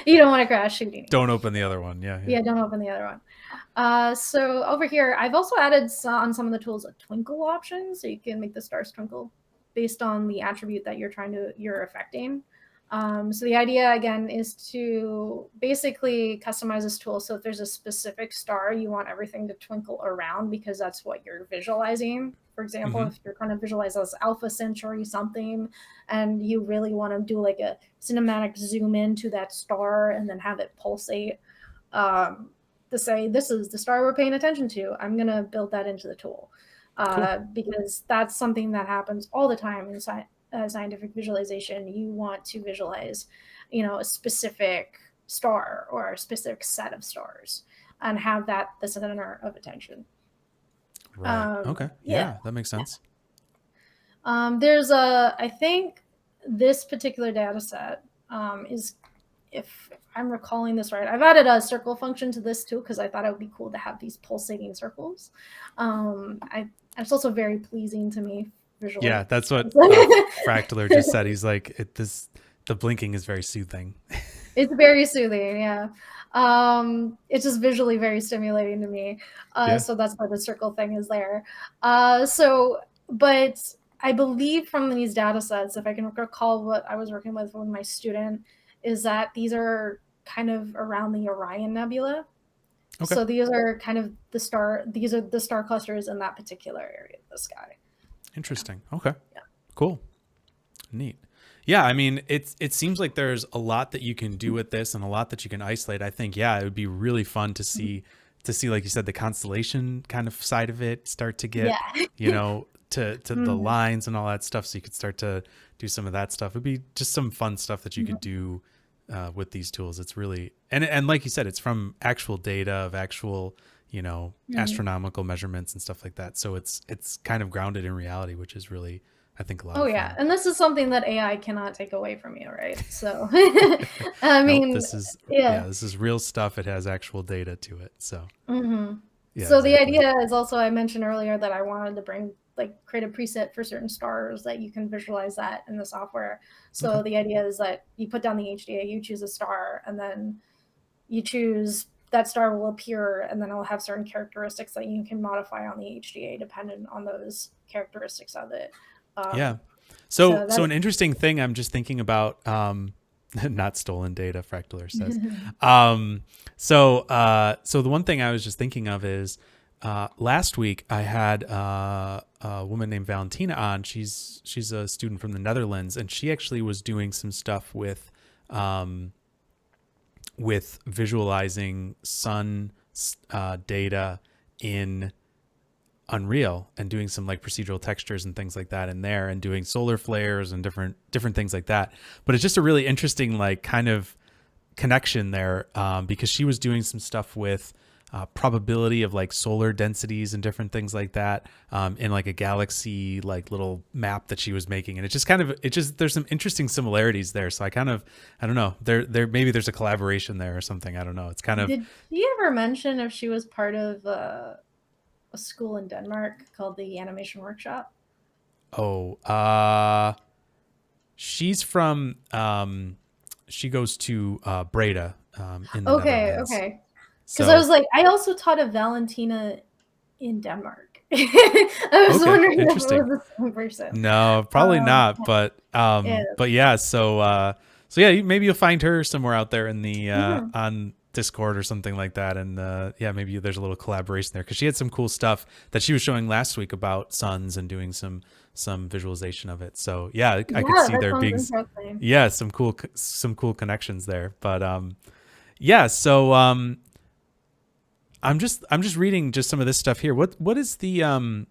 You don't want to crash Houdini. Don't open the other one. Yeah. Yeah. Yeah, don't open the other one. So over here, I've also added on some of the tools a twinkle option, so you can make the stars twinkle based on the attribute that you're affecting. So the idea again is to basically customize this tool. So if there's a specific star, you want everything to twinkle around because that's what you're visualizing. For example, Mm-hmm. if you're trying to visualize as Alpha Centauri something, and you really want to do like a cinematic zoom into that star and then have it pulsate, to say this is the star we're paying attention to, I'm going to build that into the tool. Cool. Because that's something that happens all the time in scientific visualization. You want to visualize, a specific star or a specific set of stars and have that the center of attention. Right. Okay. Yeah, that makes sense. I think this particular data set is, if I'm recalling this right, I've added a circle function to this too because I thought it would be cool to have these pulsating circles. It's also very pleasing to me visually. Yeah, that's what Fractaler just said. He's like, the blinking is very soothing. It's very soothing, yeah. It's just visually very stimulating to me. Yeah. So that's why the circle thing is there. But I believe from these data sets, if I can recall what I was working with my student, is that these are kind of around the Orion Nebula. Okay. So these are kind of these are the star clusters in that particular area of the sky. Interesting. Okay. Yeah. Cool. Neat. Yeah, I mean, it seems like there's a lot that you can do with this and a lot that you can isolate. I think, yeah, it would be really fun to see like you said, the constellation kind of side of it start to get, to the lines and all that stuff. So you could start to do some of that stuff. It'd be just some fun stuff that you could do with these tools. It's really, and like you said, it's from actual data of actual, astronomical measurements and stuff like that. So it's kind of grounded in reality, which is really, I think, a lot of fun. Yeah, and this is something that AI cannot take away from you, right? So, I mean, nope, this is real stuff. It has actual data to it. So, yeah. So the idea is also, I mentioned earlier that I wanted to create a preset for certain stars that you can visualize that in the software. So the idea is that you put down the HDA, you choose a star, and then you choose that star will appear, and then it'll have certain characteristics that you can modify on the HDA dependent on those characteristics of it. Yeah. So an interesting thing I'm just thinking about, not stolen data, Fractaler says. So the one thing I was just thinking of is, last week I had a woman named Valentina on. She's a student from the Netherlands, and she actually was doing some stuff with visualizing sun data in Unreal and doing some like procedural textures and things like that in there, and doing solar flares and different things like that. But it's just a really interesting like kind of connection there, because she was doing some stuff with probability of like solar densities and different things like that, in like a galaxy like little map that she was making. And there's some interesting similarities there. So I don't know, there maybe there's a collaboration there or something. I don't know. It's kind of. Did she ever mention if she was part of a school in Denmark called the Animation Workshop? She's from she goes to Breda in the Netherlands. Okay. Because I was like, I also taught a Valentina in Denmark. I was wondering if it was the same person. No, probably not. But yeah. So yeah, maybe you'll find her somewhere out there in the on Discord or something like that. And yeah, maybe there's a little collaboration there, because she had some cool stuff that she was showing last week about suns and doing some visualization of it. So yeah, I could see there being some cool connections there. But yeah, so I'm just reading just some of this stuff here. What is the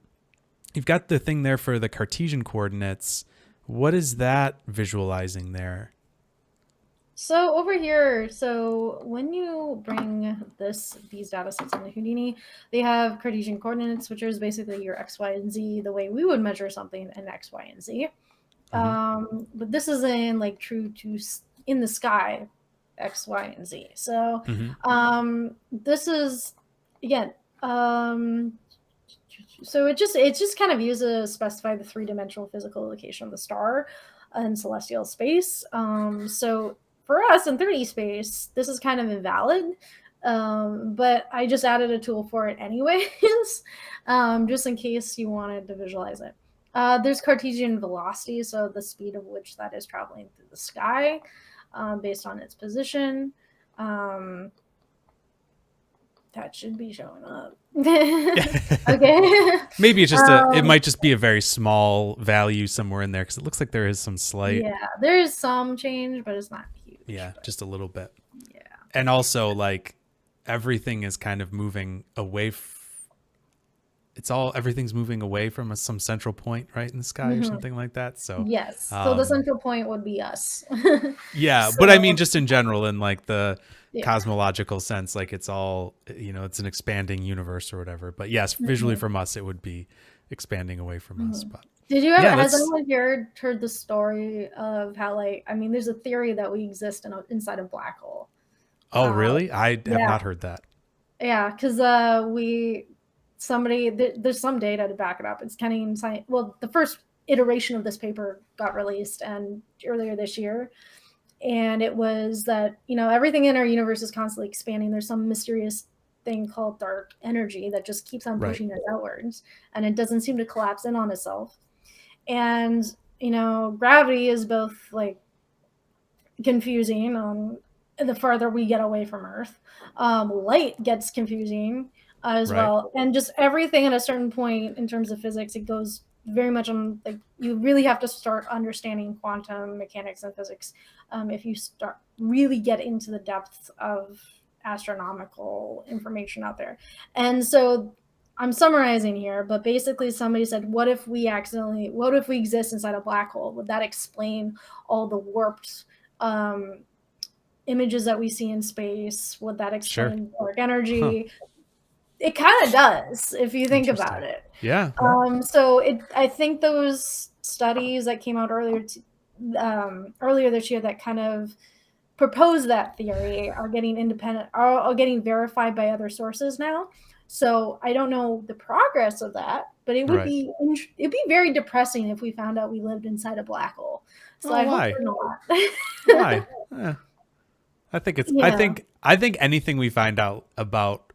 you've got the thing there for the Cartesian coordinates. What is that visualizing there? So over here, so when you bring these data sets into Houdini, they have Cartesian coordinates, which is basically your X, Y, and Z, the way we would measure something in X, Y, and Z. But this is in like true to in the sky, X, Y, and Z. So this is again. So it just kind of uses to specify the three-dimensional physical location of the star in celestial space. So for us in 3D space, this is kind of invalid, but I just added a tool for it anyways, just in case you wanted to visualize it. There's Cartesian velocity, so the speed of which that is traveling through the sky based on its position. That should be showing up. Okay. Maybe it's just it might just be a very small value somewhere in there because it looks like there is some slight. Yeah, there is some change, but it's not huge. Yeah, but, just a little bit. Yeah. And also like everything is kind of moving away. Everything's moving away from some central point, right, in the sky or something like that. So yes, so the central point would be us. Yeah, so, but I mean, just in general, in like the cosmological sense, like it's all, it's an expanding universe or whatever. But yes, visually from us, it would be expanding away from us. But did you ever, has anyone here heard the story of how, like, I mean, there's a theory that we exist inside a black hole. Oh, really? I have not heard that. Yeah, because there's some data to back it up. It's kind of science. Well, the first iteration of this paper got released and earlier this year. And it was that, everything in our universe is constantly expanding. There's some mysterious thing called dark energy that just keeps on pushing us outwards, and it doesn't seem to collapse in on itself. And, gravity is both like confusing the farther we get away from Earth. Light gets confusing as well. And just everything at a certain point in terms of physics, it goes very much on, like, you really have to start understanding quantum mechanics and physics if you start really get into the depths of astronomical information out there. And so I'm summarizing here, but basically somebody said, what if we exist inside a black hole? Would that explain all the warped images that we see in space? Would that explain dark energy? It kind of does if you think about it. Yeah. So I think those studies that came out earlier this year that kind of proposed that theory are getting verified by other sources now. So I don't know the progress of that, but it would be very depressing if we found out we lived inside a black hole. So why? Hope not. Why? I think it's. Yeah. I think anything we find out about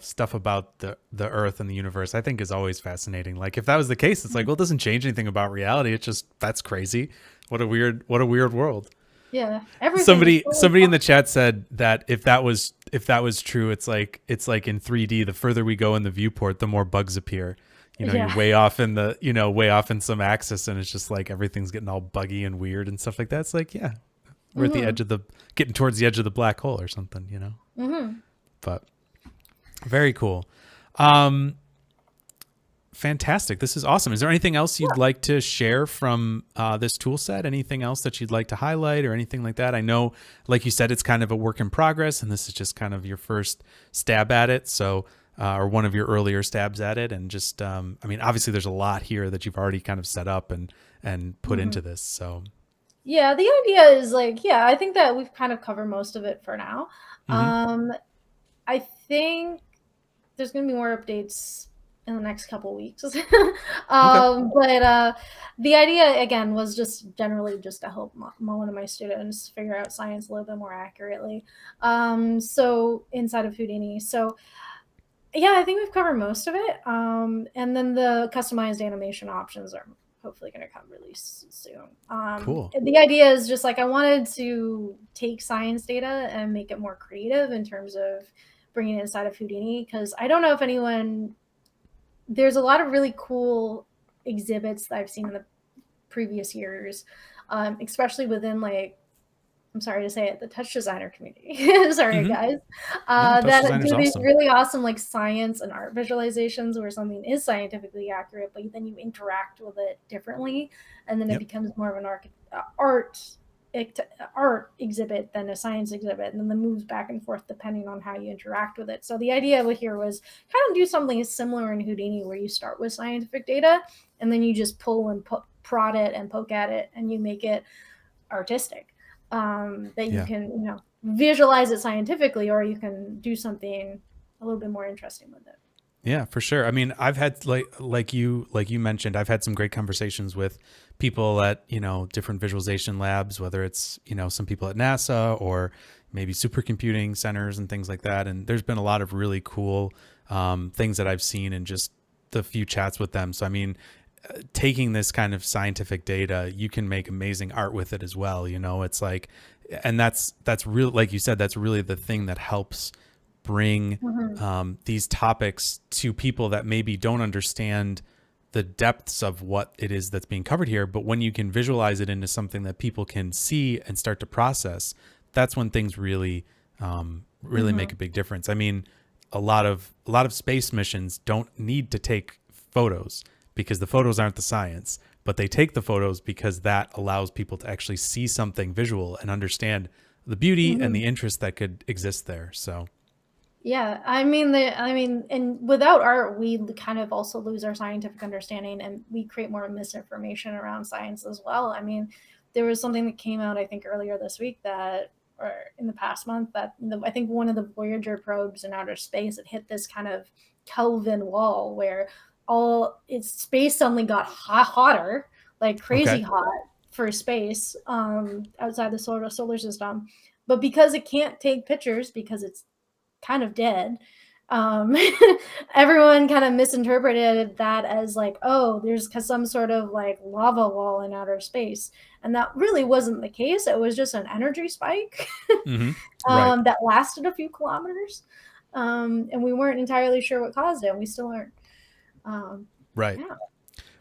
stuff about the Earth and the universe, I think is always fascinating. Like if that was the case, it's like, well, it doesn't change anything about reality. It's just, that's crazy. What a weird world. Yeah. Somebody in the chat said that if that was true, it's like in 3D, the further we go in the viewport, the more bugs appear. You're way off in some axis, and it's just like everything's getting all buggy and weird and stuff like that. It's like, yeah, we're at the edge of getting towards the edge of the black hole or something, But very cool. Fantastic. This is awesome. Is there anything else you'd like to share from this tool set? Anything else that you'd like to highlight or anything like that? I know, like you said, it's kind of a work in progress, and this is just kind of your first stab at it. So, or one of your earlier stabs at it. And just, obviously there's a lot here that you've already kind of set up and put into this. So yeah, the idea is I think that we've kind of covered most of it for now. I think there's going to be more updates in the next couple weeks. But the idea, again, was just generally just to help one of my students figure out science a little bit more accurately. So inside of Houdini. So yeah, I think we've covered most of it. And then the customized animation options are hopefully going to come really soon. Cool. The idea is just I wanted to take science data and make it more creative in terms of bringing it inside of Houdini, because I don't know if there's a lot of really cool exhibits that I've seen in the previous years, especially within I'm sorry to say it, the touch designer community. Sorry, Hmm. guys. No, touch That design is do these awesome. really awesome like science and art visualizations where something is scientifically accurate, but then you interact with it differently, and then it Yep. becomes more of an art art exhibit than a science exhibit, and then moves back and forth depending on how you interact with it. So the idea of here was kind of do something similar in Houdini, where you start with scientific data, and then you just pull and prod it and poke at it, and you make it artistic, that you Yeah. can visualize it scientifically, or you can do something a little bit more interesting with it. Yeah, for sure. I mean, I've had like you mentioned, I've had some great conversations with people at, different visualization labs, whether it's, some people at NASA or maybe supercomputing centers and things like that. And there's been a lot of really cool things that I've seen in just the few chats with them. So I mean, taking this kind of scientific data, you can make amazing art with it as well. It's like, and that's real, like you said, that's really the thing that helps bring Mm-hmm. these topics to people that maybe don't understand the depths of what it is that's being covered here. But when you can visualize it into something that people can see and start to process, that's when things really Mm-hmm. make a big difference. I mean, a lot of space missions don't need to take photos because the photos aren't the science, but they take the photos because that allows people to actually see something visual and understand the beauty and Mm-hmm. the interest that could exist there. So Yeah, I mean, and without art, we kind of also lose our scientific understanding, and we create more misinformation around science as well. I mean, there was something that came out, I think, earlier this week or in the past month, that I think one of the Voyager probes in outer space had hit this kind of Kelvin wall where all its space suddenly got hotter, like crazy okay. hot for space, outside the solar system. But because it can't take pictures because it's kind of dead. Um, Everyone kind of misinterpreted that as like, oh, there's some sort of like lava wall in outer space. And that really wasn't the case. It was just an energy spike Hmm. Right. that lasted a few kilometers. And we weren't entirely sure what caused it. And we still aren't. Um, Right. yeah.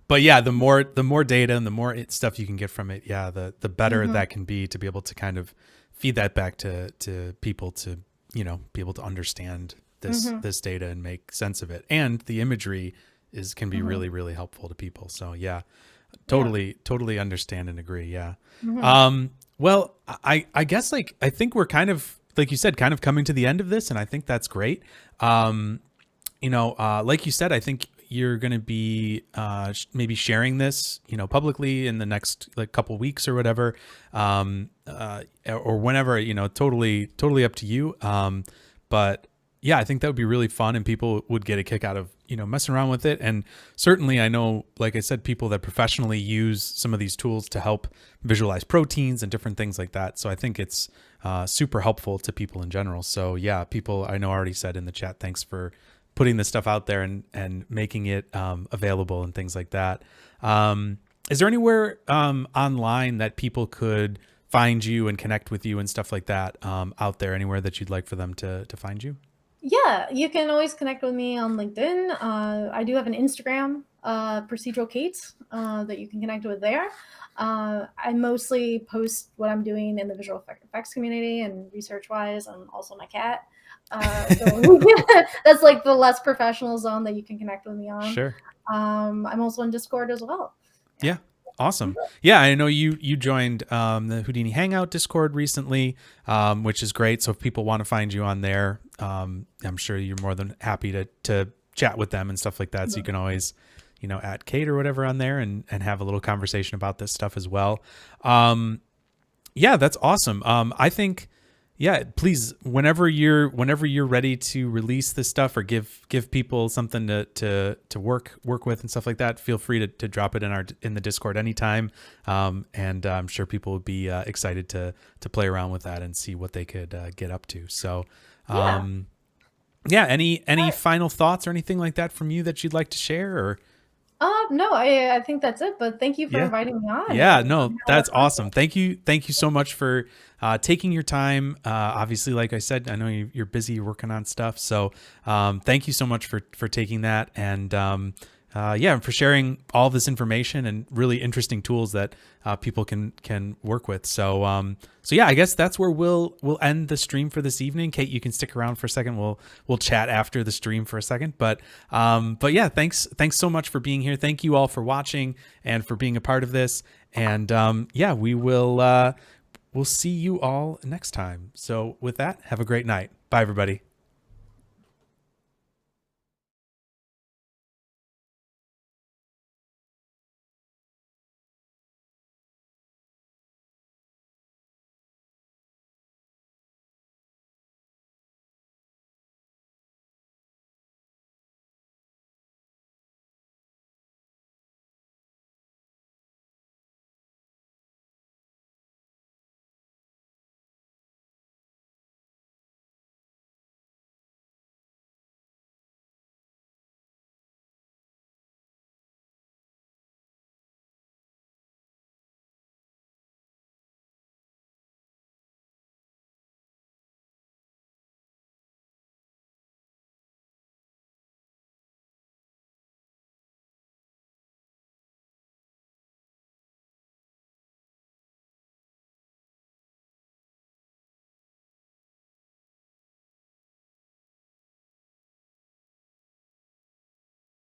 But yeah, the more data and the more stuff you can get from it, yeah, the better Mm-hmm. that can be to be able to kind of feed that back to people to, be able to understand this Mm-hmm. this data and make sense of it. And the imagery can be Mm-hmm. really, really helpful to people. So yeah, Yeah. totally understand and agree. Yeah. Mm-hmm. Well, I guess like I think we're kind of, like you said, kind of coming to the end of this, and I think that's great. Um, like you said, I think you're going to be maybe sharing this, publicly in the next like couple weeks or whatever, or whenever, totally up to you. But yeah, I think that would be really fun, and people would get a kick out of messing around with it. And certainly, I know, like I said, people that professionally use some of these tools to help visualize proteins and different things like that. So I think it's super helpful to people in general. So yeah, people I know already said in the chat, thanks for putting this stuff out there and making it available and things like that. Is there anywhere online that people could find you and connect with you and stuff like that out there? Anywhere that you'd like for them to find you? Yeah, you can always connect with me on LinkedIn. I do have an Instagram, Procedural Kate, that you can connect with there. I mostly post what I'm doing in the visual effects community and research wise, and also my cat. So that's like the less professional zone that you can connect with me on. Sure. I'm also on Discord as well. Yeah. Yeah. Awesome. Yeah, I know you joined the Houdini Hangout Discord recently, which is great. So if people want to find you on there, I'm sure you're more than happy to chat with them and stuff like that. So you can always, at Kate or whatever on there and have a little conversation about this stuff as well. Yeah, that's awesome. I think, yeah, please, whenever you're ready to release this stuff or give people something to work with and stuff like that, feel free to drop it in the Discord anytime. And I'm sure people would be excited to play around with that and see what they could get up to. So, Yeah. yeah, any final thoughts or anything like that from you that you'd like to share? Or No, I think that's it. But thank you for yeah. inviting me on, Yeah, and no, having a lot that's of fun. awesome. Thank you so much for taking your time. Obviously, like I said, I know you're busy working on stuff, so thank you so much for taking that. And and for sharing all this information and really interesting tools that people can work with. So yeah, I guess that's where we'll end the stream for this evening. Kate, you can stick around for a second. We'll chat after the stream for a second. But yeah, thanks so much for being here. Thank you all for watching and for being a part of this. And yeah, we'll see you all next time. So with that, have a great night. Bye, everybody.